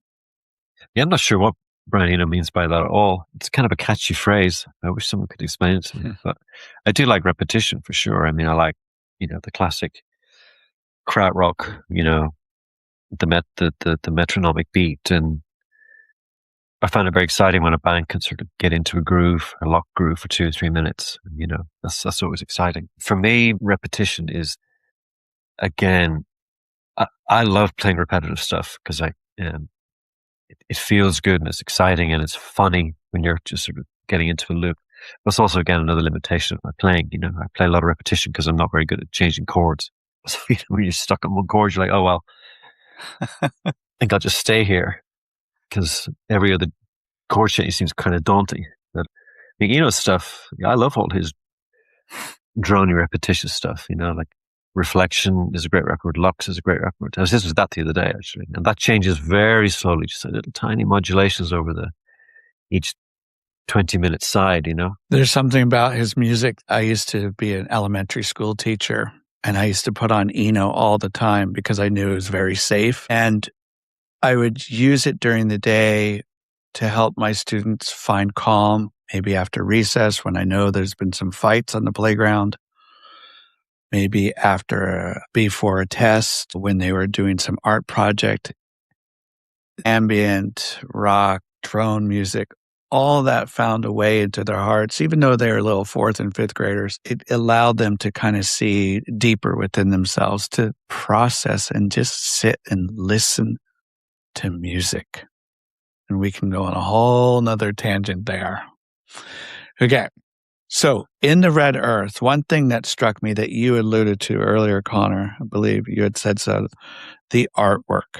Yeah, I'm not sure what Brian Eno means by that at all. It's kind of a catchy phrase. I wish someone could explain it to me. But I do like repetition for sure. I mean, I like, the classic krautrock, the metronomic beat, and I find it very exciting when a band can sort of get into a lock groove for 2 or 3 minutes. That's always exciting. For me, repetition is, again, I love playing repetitive stuff because it feels good and it's exciting and it's funny when you're just sort of getting into a loop. But it's also, again, another limitation of my playing. I play a lot of repetition because I'm not very good at changing chords. So when you're stuck on one chord, you're like, oh, well, I think I'll just stay here because every other chord change seems kind of daunting. But stuff. I love all his drony, repetitious stuff. Like Reflection is a great record. Lux is a great record. I was listening to that the other day, actually, and that changes very slowly, just little tiny modulations over each 20-minute side. There's something about his music. I used to be an elementary school teacher, and I used to put on Eno all the time because I knew it was very safe, and I would use it during the day to help my students find calm, maybe after recess when I know there's been some fights on the playground, maybe before a test when they were doing some art project. Ambient, rock, drone music, all that found a way into their hearts, even though they were little 4th and 5th graders. It allowed them to kind of see deeper within themselves, to process and just sit and listen to music. And we can go on a whole nother tangent there. Okay. So in the Red Earth, one thing that struck me that you alluded to earlier, Connor, I believe you had said so, the artwork.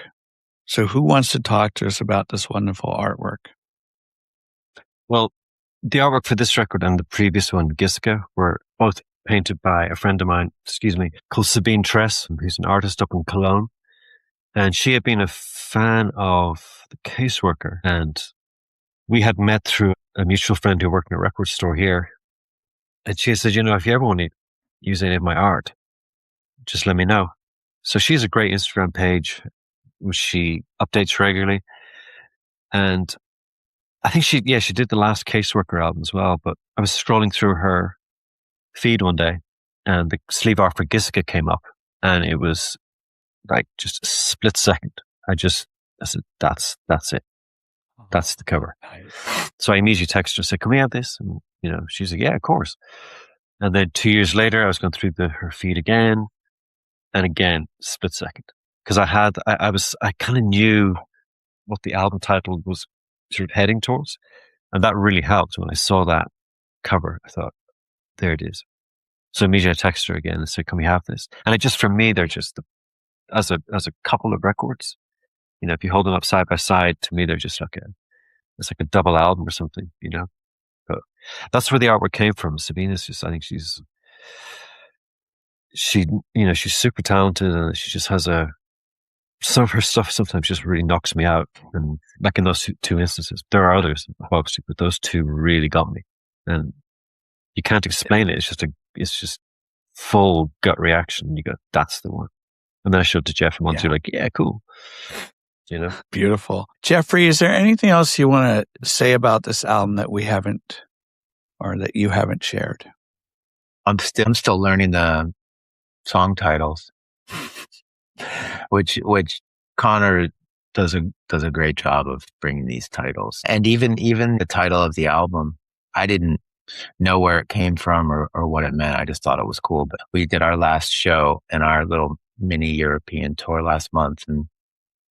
So who wants to talk to us about this wonderful artwork? Well, the artwork for this record and the previous one, Giska, were both painted by a friend of mine, called Sabine Tress, who's an artist up in Cologne. And she had been a fan of The Caseworker. And we had met through a mutual friend who worked in a record store here. And she said, if you ever want to use any of my art, just let me know. So she has a great Instagram page, which she updates regularly. And I think she did the last Caseworker album as well. But I was scrolling through her feed one day and the sleeve art for Giska came up. And it was like just a split second. I said, that's it. That's the cover. Nice. So I immediately texted her and said, can we have this? And, she's like, yeah, of course. And then 2 years later, I was going through her feed again and again, split second. Because I kind of knew what the album title was sort of heading towards. And that really helped. When I saw that cover, I thought, there it is. So immediately I texted her again and said, can we have this? And it just, for me, they're just, as a couple of records, if you hold them up side by side, to me, they're just it's like a double album or something, But that's where the artwork came from. Sabine is just, I think she's super talented, and she just has some of her stuff sometimes just really knocks me out. And like in those two instances, there are others, obviously, but those two really got me. And you can't explain it. It's just full gut reaction. You go, that's the one. And then I showed it to Jeff and once you're like, yeah, cool. Beautiful. Jeffrey, is there anything else you want to say about this album that we haven't, or that you haven't shared? I'm still learning the song titles, which Connor does a great job of bringing these titles. And even the title of the album, I didn't know where it came from or what it meant. I just thought it was cool. But we did our last show in our little mini European tour last month, and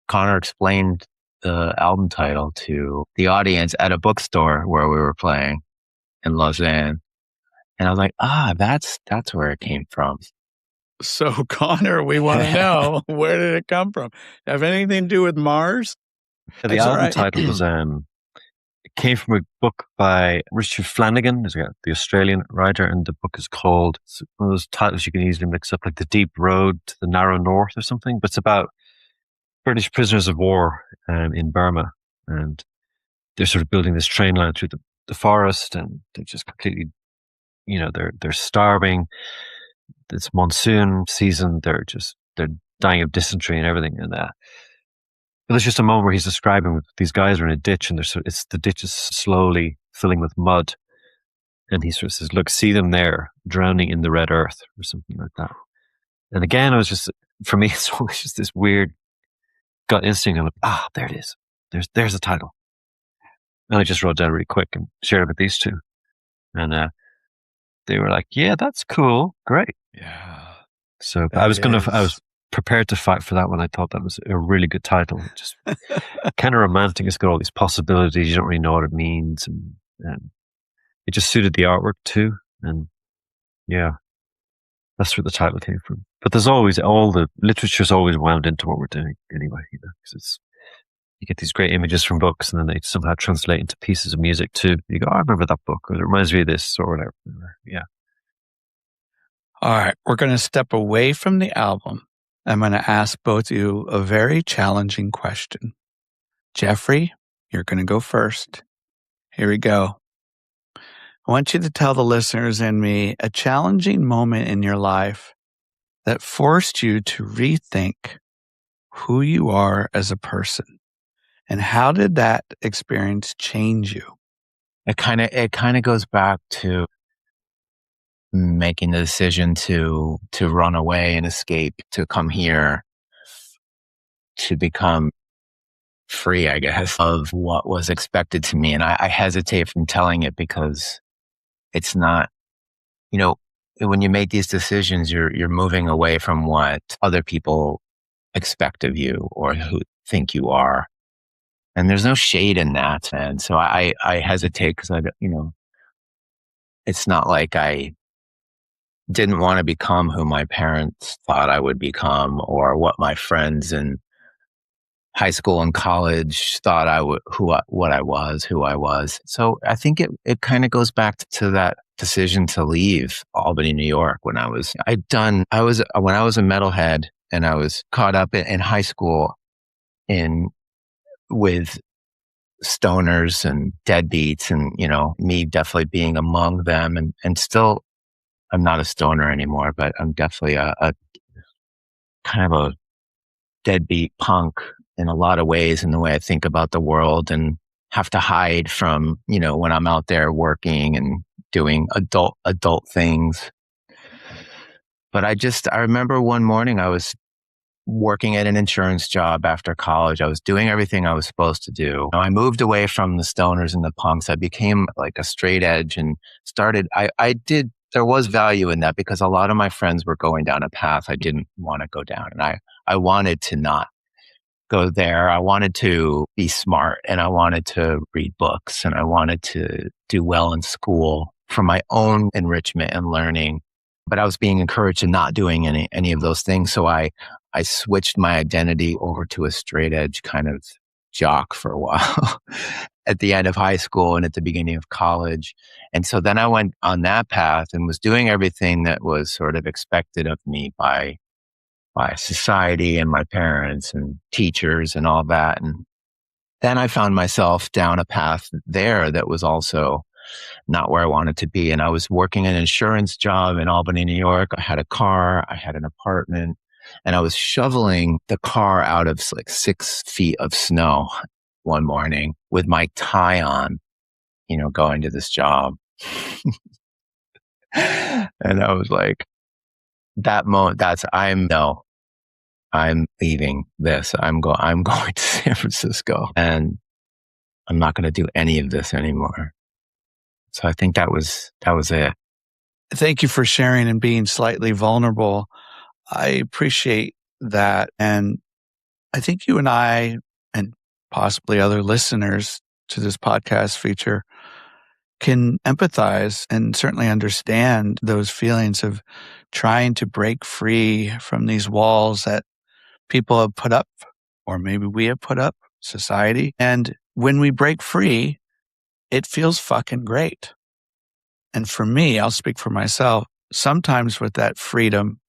Connor explained the album title to the audience at a bookstore where we were playing in Lausanne. And I was like, that's where it came from. So, Connor, we want to know, where did it come from? Have anything to do with Mars? The album title was, it came from a book by Richard Flanagan, the Australian writer, and the book is called, one of those titles you can easily mix up, like The Deep Road to the Narrow North or something, but it's about British prisoners of war in Burma, and they're sort of building this train line through the forest, and they're just completely, they're starving. It's monsoon season. They're dying of dysentery and everything. And but there's just a moment where he's describing these guys are in a ditch, and the ditch is slowly filling with mud, and he sort of says, "Look, see them there, drowning in the red earth," or something like that. And again, for me, it's always just this weird gut instinct. I'm like, there it is. There's the title. And I just wrote down really quick and shared it with these two. And they were like, yeah, that's cool. Great. Yeah. So I was prepared to fight for that one. I thought that was a really good title. Just kind of romantic. It's got all these possibilities. You don't really know what it means. And it just suited the artwork too. And yeah, that's where the title came from. But there's always, all the literature's always wound into what we're doing anyway, because you get these great images from books and then they somehow translate into pieces of music too. You go, I remember that book, or it reminds me of this, or whatever. Yeah. All right. We're going to step away from the album. I'm going to ask both of you a very challenging question. Jeffrey, you're going to go first. Here we go. I want you to tell the listeners and me a challenging moment in your life that forced you to rethink who you are as a person. And how did that experience change you? It kind of goes back to making the decision to run away and escape, to come here, to become free, I guess, of what was expected to me. And I hesitate from telling it because it's not, when you make these decisions, you're moving away from what other people expect of you or who think you are. And there's no shade in that. And so I hesitate because it's not like I didn't want to become who my parents thought I would become or what my friends in high school and college thought who I was. So I think it kind of goes back to that decision to leave Albany, New York when I was a metalhead and I was caught up in high school with stoners and deadbeats and, me definitely being among them and still I'm not a stoner anymore, but I'm definitely a kind of a deadbeat punk in a lot of ways in the way I think about the world and have to hide from, when I'm out there working and doing adult things. But I remember one morning I was working at an insurance job after college. I was doing everything I was supposed to do. I moved away from the stoners and the punks. I became like a straight edge and there was value in that because a lot of my friends were going down a path I didn't want to go down. And I wanted to not go there. I wanted to be smart and I wanted to read books and I wanted to do well in school for my own enrichment and learning. But I was being encouraged to not doing any of those things. So I switched my identity over to a straight edge kind of jock for a while at the end of high school and at the beginning of college. And so then I went on that path and was doing everything that was sort of expected of me by society and my parents and teachers and all that. And then I found myself down a path there that was also not where I wanted to be. And I was working an insurance job in Albany, New York. I had a car, I had an apartment, and I was shoveling the car out of like 6 feet of snow one morning with my tie on, going to this job. And I was like, that moment, I'm leaving this. I'm going to San Francisco and I'm not going to do any of this anymore. So I think that was it. Thank you for sharing and being slightly vulnerable. I appreciate that. And I think you and I, and possibly other listeners to this podcast feature, can empathize and certainly understand those feelings of trying to break free from these walls that people have put up, or maybe we have put up, society. And when we break free, it feels fucking great. And for me, I'll speak for myself, sometimes with that freedom,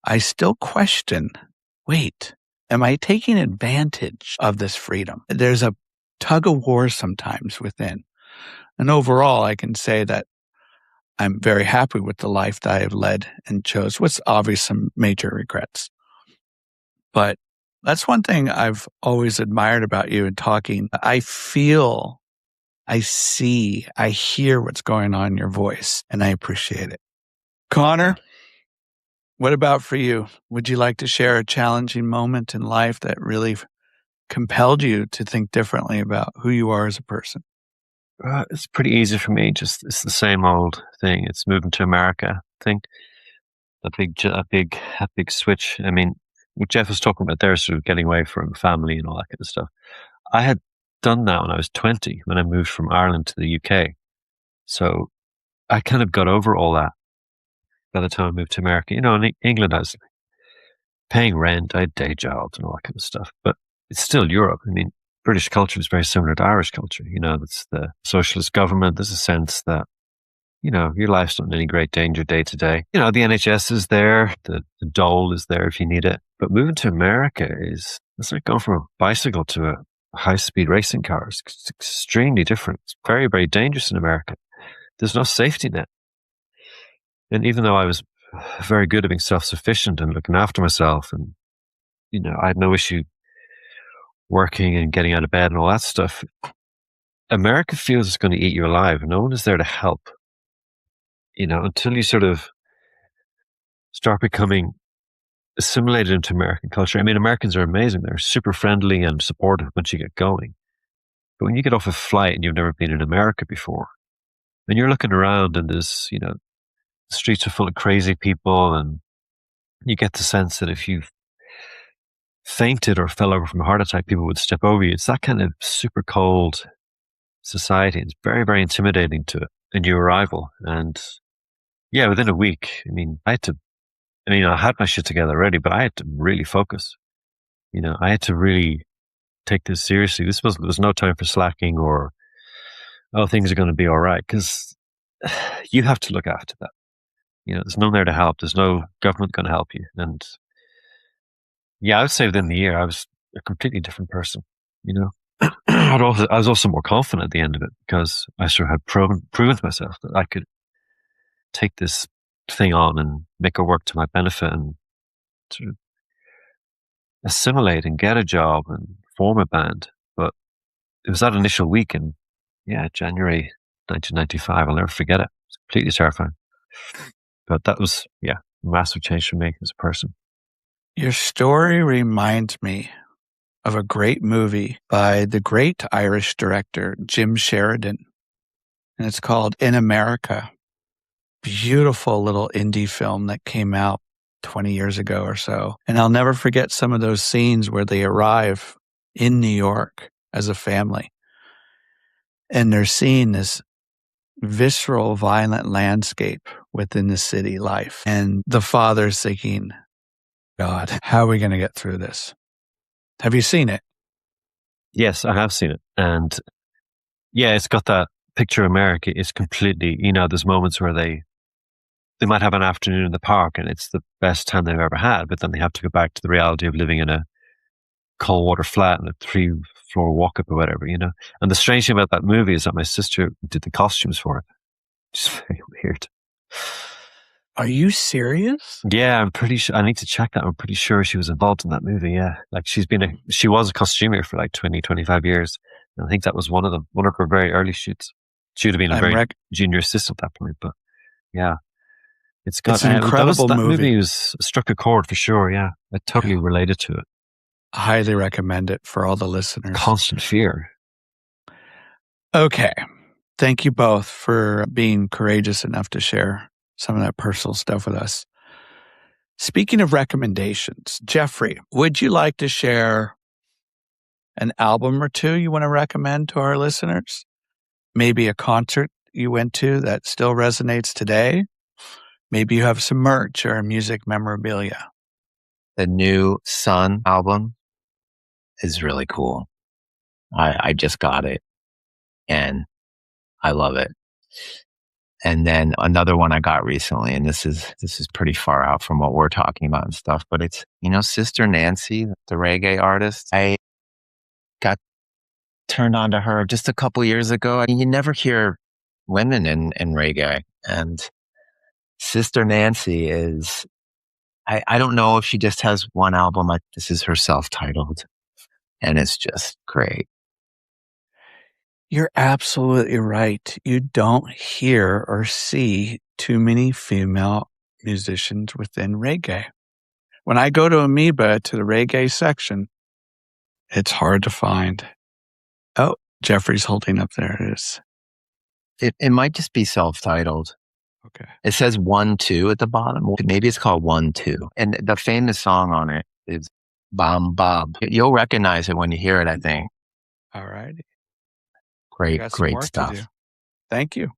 I still question, wait, am I taking advantage of this freedom? There's a tug of war sometimes within. And overall, I can say that I'm very happy with the life that I have led and chose, with obvious some major regrets. But that's one thing I've always admired about you in talking. I feel, I see, I hear what's going on in your voice, and I appreciate it. Connor, What about for you? Would you like to share a challenging moment in life that really compelled you to think differently about who you are as a person? It's pretty easy for me. Just it's the same old thing. It's moving to America. I think a big switch. I mean, what Jeff was talking about there, sort of getting away from family and all that kind of stuff. I had done that when I was 20, when I moved from Ireland to the UK. So I kind of got over all that by the time I moved to America. You know, in England, I was paying rent, I had day jobs and all that kind of stuff. But it's still Europe. I mean, British culture is very similar to Irish culture. You know, it's the socialist government. There's a sense that, you know, your life's not in any great danger day to day. You know, the NHS is there, the dole is there if you need it. But moving to America it's like going from a bicycle to a high-speed racing car. It's extremely different. It's very, very dangerous in America. There's no safety net. And even though I was very good at being self-sufficient and looking after myself, and, you know, I had no issue working and getting out of bed and all that stuff, America feels it's going to eat you alive. No one is there to help. You know, until you sort of start becoming assimilated into American culture. I mean, Americans are amazing. They're super friendly and supportive once you get going. But when you get off a flight and you've never been in America before, and you're looking around and there's, you know, the streets are full of crazy people, and you get the sense that if you fainted or fell over from a heart attack, people would step over you. It's that kind of super cold society. It's very, very intimidating to a new arrival. And yeah, within a week, I had my shit together already, but I had to really focus. You know, I had to really take this seriously. There's no time for slacking or, oh, things are going to be all right, because you have to look after that. You know, there's no one there to help. There's no government going to help you. And yeah, I would say within the year, I was a completely different person, you know. I was also more confident at the end of it, because I sort of had proven to myself that I could take this thing on and make it work to my benefit and sort of assimilate and get a job and form a band. But it was that initial week in, January 1995. I'll never forget it. It's completely terrifying. But that was, a massive change for me as a person. Your story reminds me of a great movie by the great Irish director, Jim Sheridan. And it's called In America. Beautiful little indie film that came out 20 years ago or so. And I'll never forget some of those scenes where they arrive in New York as a family. And they're seeing this visceral, violent landscape within the city life. And the father's thinking, God, how are we going to get through this? Have you seen it? Yes, I have seen it. And it's got that picture of America. It's completely, there's moments where they might have an afternoon in the park and it's the best time they've ever had, but then they have to go back to the reality of living in a cold water flat and a 3-floor walk up or whatever, you know. And the strange thing about that movie is that my sister did the costumes for it. It's very weird. Are you serious? Yeah, I'm pretty sure. I need to check that. I'm pretty sure she was involved in that movie. Yeah. Like she was a costumier for like 20, 25 years. And I think that was one of her very early shoots. She would have been a very junior assistant at that point, but yeah. It's an incredible that movie. Struck a chord for sure. Yeah. I totally related to it. I highly recommend it for all the listeners. Constant fear. Okay. Thank you both for being courageous enough to share some of that personal stuff with us. Speaking of recommendations, Jeffrey, would you like to share an album or two you want to recommend to our listeners? Maybe a concert you went to that still resonates today? Maybe you have some merch or music memorabilia. The new Sun album is really cool. I just got it and I love it. And then another one I got recently, and this is pretty far out from what we're talking about and stuff, but it's, Sister Nancy, the reggae artist. I got turned on to her just a couple years ago. You never hear women in reggae, and Sister Nancy is, I don't know if she just has one album. This is her self-titled, and it's just great. You're absolutely right. You don't hear or see too many female musicians within reggae. When I go to Amoeba to the reggae section, it's hard to find. Oh, Jeffrey's holding up. There it is. It might just be self-titled. Okay. It says 1-2 at the bottom. Maybe it's called 1-2. And the famous song on it is Bam Bob. You'll recognize it when you hear it, I think. All righty. Great To do. stuff. Thank you.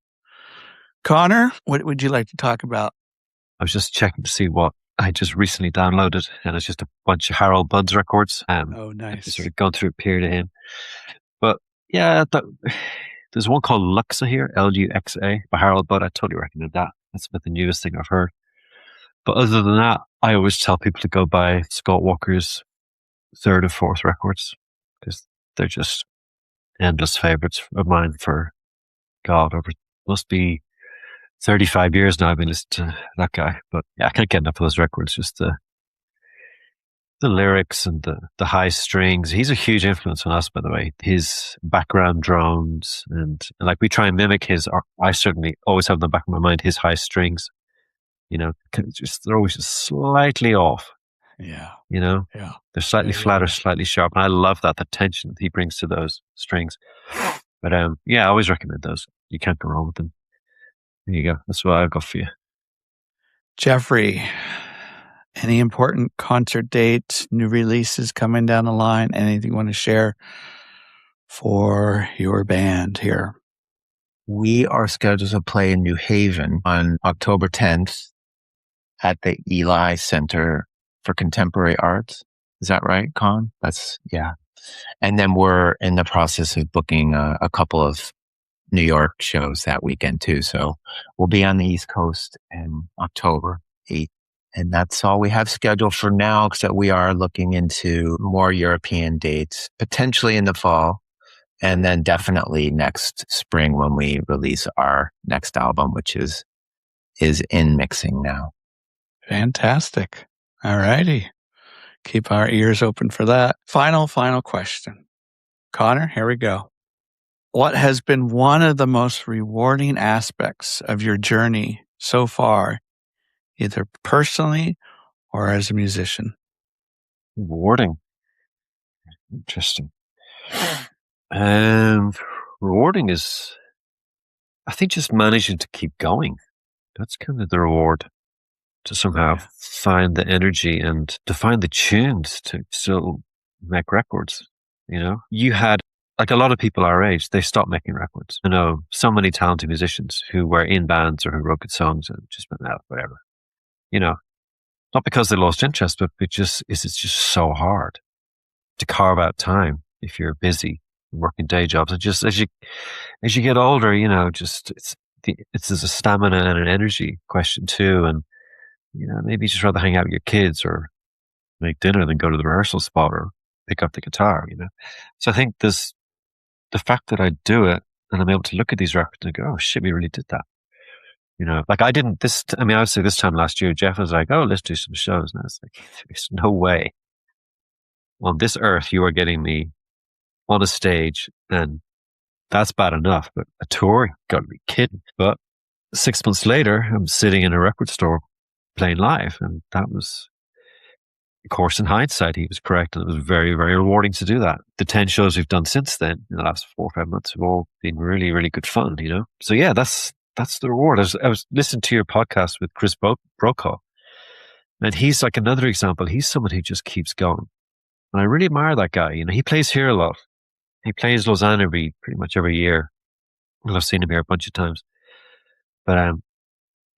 Connor, what would you like to talk about? I was just checking to see what I just recently downloaded, and it's just a bunch of Harold Buds records. Oh, nice. Just sort of gone through a period of him. But yeah, there's one called Luxa here, Luxa, by Harold Budd. I totally recommend that. That's about the newest thing I've heard. But other than that, I always tell people to go buy Scott Walker's third and fourth records, because they're just endless favorites of mine for, God, must be 35 years now I've been listening to that guy. But yeah, I can't get enough of those records. Just the lyrics and the high strings. He's a huge influence on us, by the way. His background drones and like we try and mimic his. I certainly always have in the back of my mind his high strings. You know, they're always just slightly off. Yeah. You know, yeah, they're slightly flat or slightly sharp, and I love that, the tension that he brings to those strings. But yeah, I always recommend those. You can't go wrong with them. There you go. That's what I've got for you. Jeffrey, any important concert dates, new releases coming down the line? Anything you want to share for your band here? We are scheduled to play in New Haven on October 10th at the Eli Center for Contemporary Arts. Is that right, Con? Yeah. And then we're in the process of booking a couple of New York shows that weekend too. So we'll be on the East Coast in October 8th. And that's all we have scheduled for now, except we are looking into more European dates, potentially in the fall, and then definitely next spring when we release our next album, which is in mixing now. Fantastic. All righty. Keep our ears open for that. Final question. Connor, here we go. What has been one of the most rewarding aspects of your journey so far, either personally or as a musician? Rewarding. Interesting. Rewarding is, I think, just managing to keep going. That's kind of the reward, to somehow find the energy and to find the tunes to still make records. You know, you had, like a lot of people our age, they stopped making records. I know so many talented musicians who were in bands or who wrote good songs and just went out, whatever. You know, not because they lost interest, but it's just so hard to carve out time if you're busy working day jobs. And just as you get older, you know, just it's a stamina and an energy question too. And you know, maybe you just rather hang out with your kids or make dinner than go to the rehearsal spot or pick up the guitar. You know, so I think there's the fact that I do it and I'm able to look at these records and go, oh shit, we really did that. You know, like I would say this time last year, Jeff was like, oh, let's do some shows. And I was like, there's no way on this earth you are getting me on a stage, and that's bad enough. But a tour, got to be kidding. But 6 months later, I'm sitting in a record store playing live. And that was, of course, in hindsight, he was correct. And it was very, very rewarding to do that. The 10 shows we've done since then, in the last 4 or 5 months, have all been really, really good fun, you know? So yeah, that's the reward. I was listening to your podcast with Chris Brokaw, and he's like another example. He's someone who just keeps going. And I really admire that guy. You know, he plays here a lot. He plays Lausanne pretty much every year. Well, I've seen him here a bunch of times. But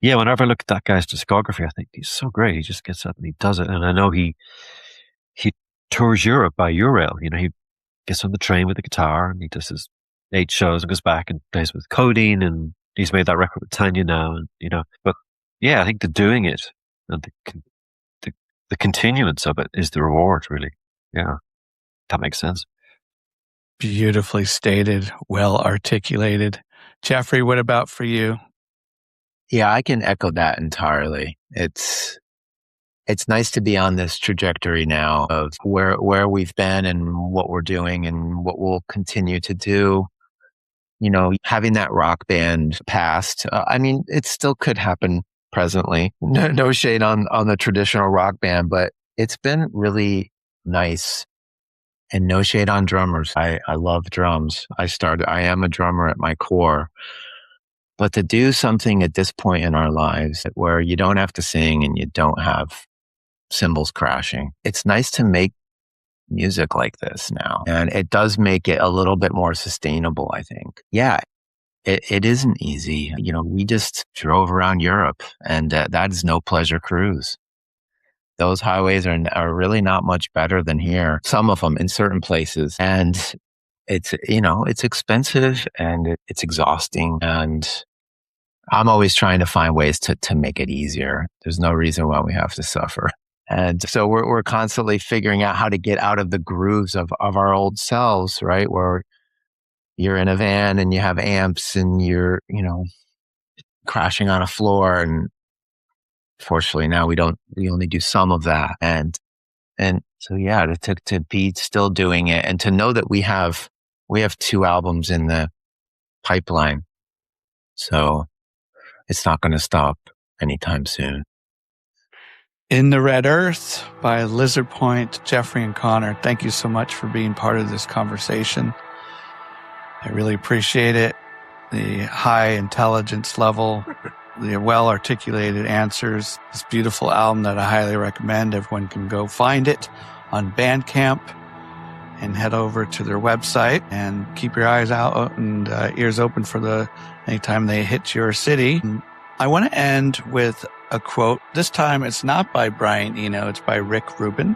yeah, whenever I look at that guy's discography, I think he's so great. He just gets up and he does it. And I know he tours Europe by Eurail. You know, he gets on the train with the guitar and he does his 8 shows and goes back and plays with Codeine, and he's made that record with Tanya now. And you know, but yeah, I think the doing it and the continuance of it is the reward, really. Yeah, that makes sense. Beautifully stated, well articulated. Jeffrey, what about for you? Yeah, I can echo that entirely. It's nice to be on this trajectory now of where we've been and what we're doing and what we'll continue to do. You know, having that rock band past, I mean, it still could happen presently. No shade on the traditional rock band, but it's been really nice. And no shade on drummers. I love drums. I am a drummer at my core. But to do something at this point in our lives where you don't have to sing and you don't have cymbals crashing, it's nice to make music like this now. And it does make it a little bit more sustainable, I think. Yeah, it isn't easy. We just drove around Europe, and that is no pleasure cruise. Those highways are really not much better than here. Some of them in certain places. And it's expensive and it's exhausting. And I'm always trying to find ways to make it easier. There's no reason why we have to suffer. And so we're constantly figuring out how to get out of the grooves of our old selves, right? Where you're in a van and you have amps and you're, crashing on a floor. And fortunately now we only do some of that. And so, yeah, to be still doing it and to know that we have 2 albums in the pipeline. So it's not going to stop anytime soon. In the Red Earth by Lizard Point, Jeffrey and Connor, thank you so much for being part of this conversation. I really appreciate it. The high intelligence level, the well-articulated answers, this beautiful album that I highly recommend. Everyone can go find it on Bandcamp and head over to their website and keep your eyes out and ears open for anytime they hit your city. I want to end with a quote. This time it's not by Brian Eno, it's by Rick Rubin,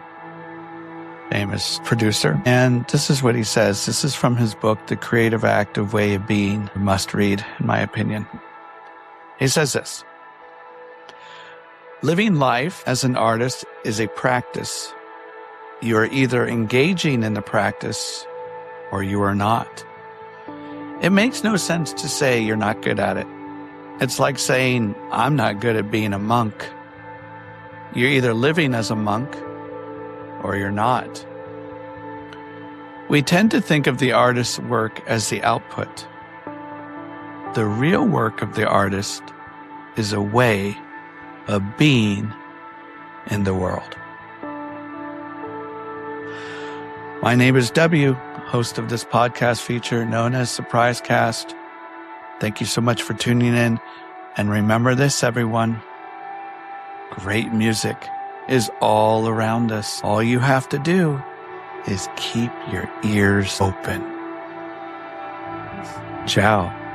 famous producer. And this is what he says. This is from his book, The Creative Act of Way of Being. You must read, in my opinion. He says this: living life as an artist is a practice. You are either engaging in the practice or you are not. It makes no sense to say you're not good at it. It's like saying, I'm not good at being a monk. You're either living as a monk or you're not. We tend to think of the artist's work as the output. The real work of the artist is a way of being in the world. My name is W, host of this podcast feature known as Surprise Cast. Thank you so much for tuning in. And remember this, everyone. Great music is all around us. All you have to do is keep your ears open. Ciao.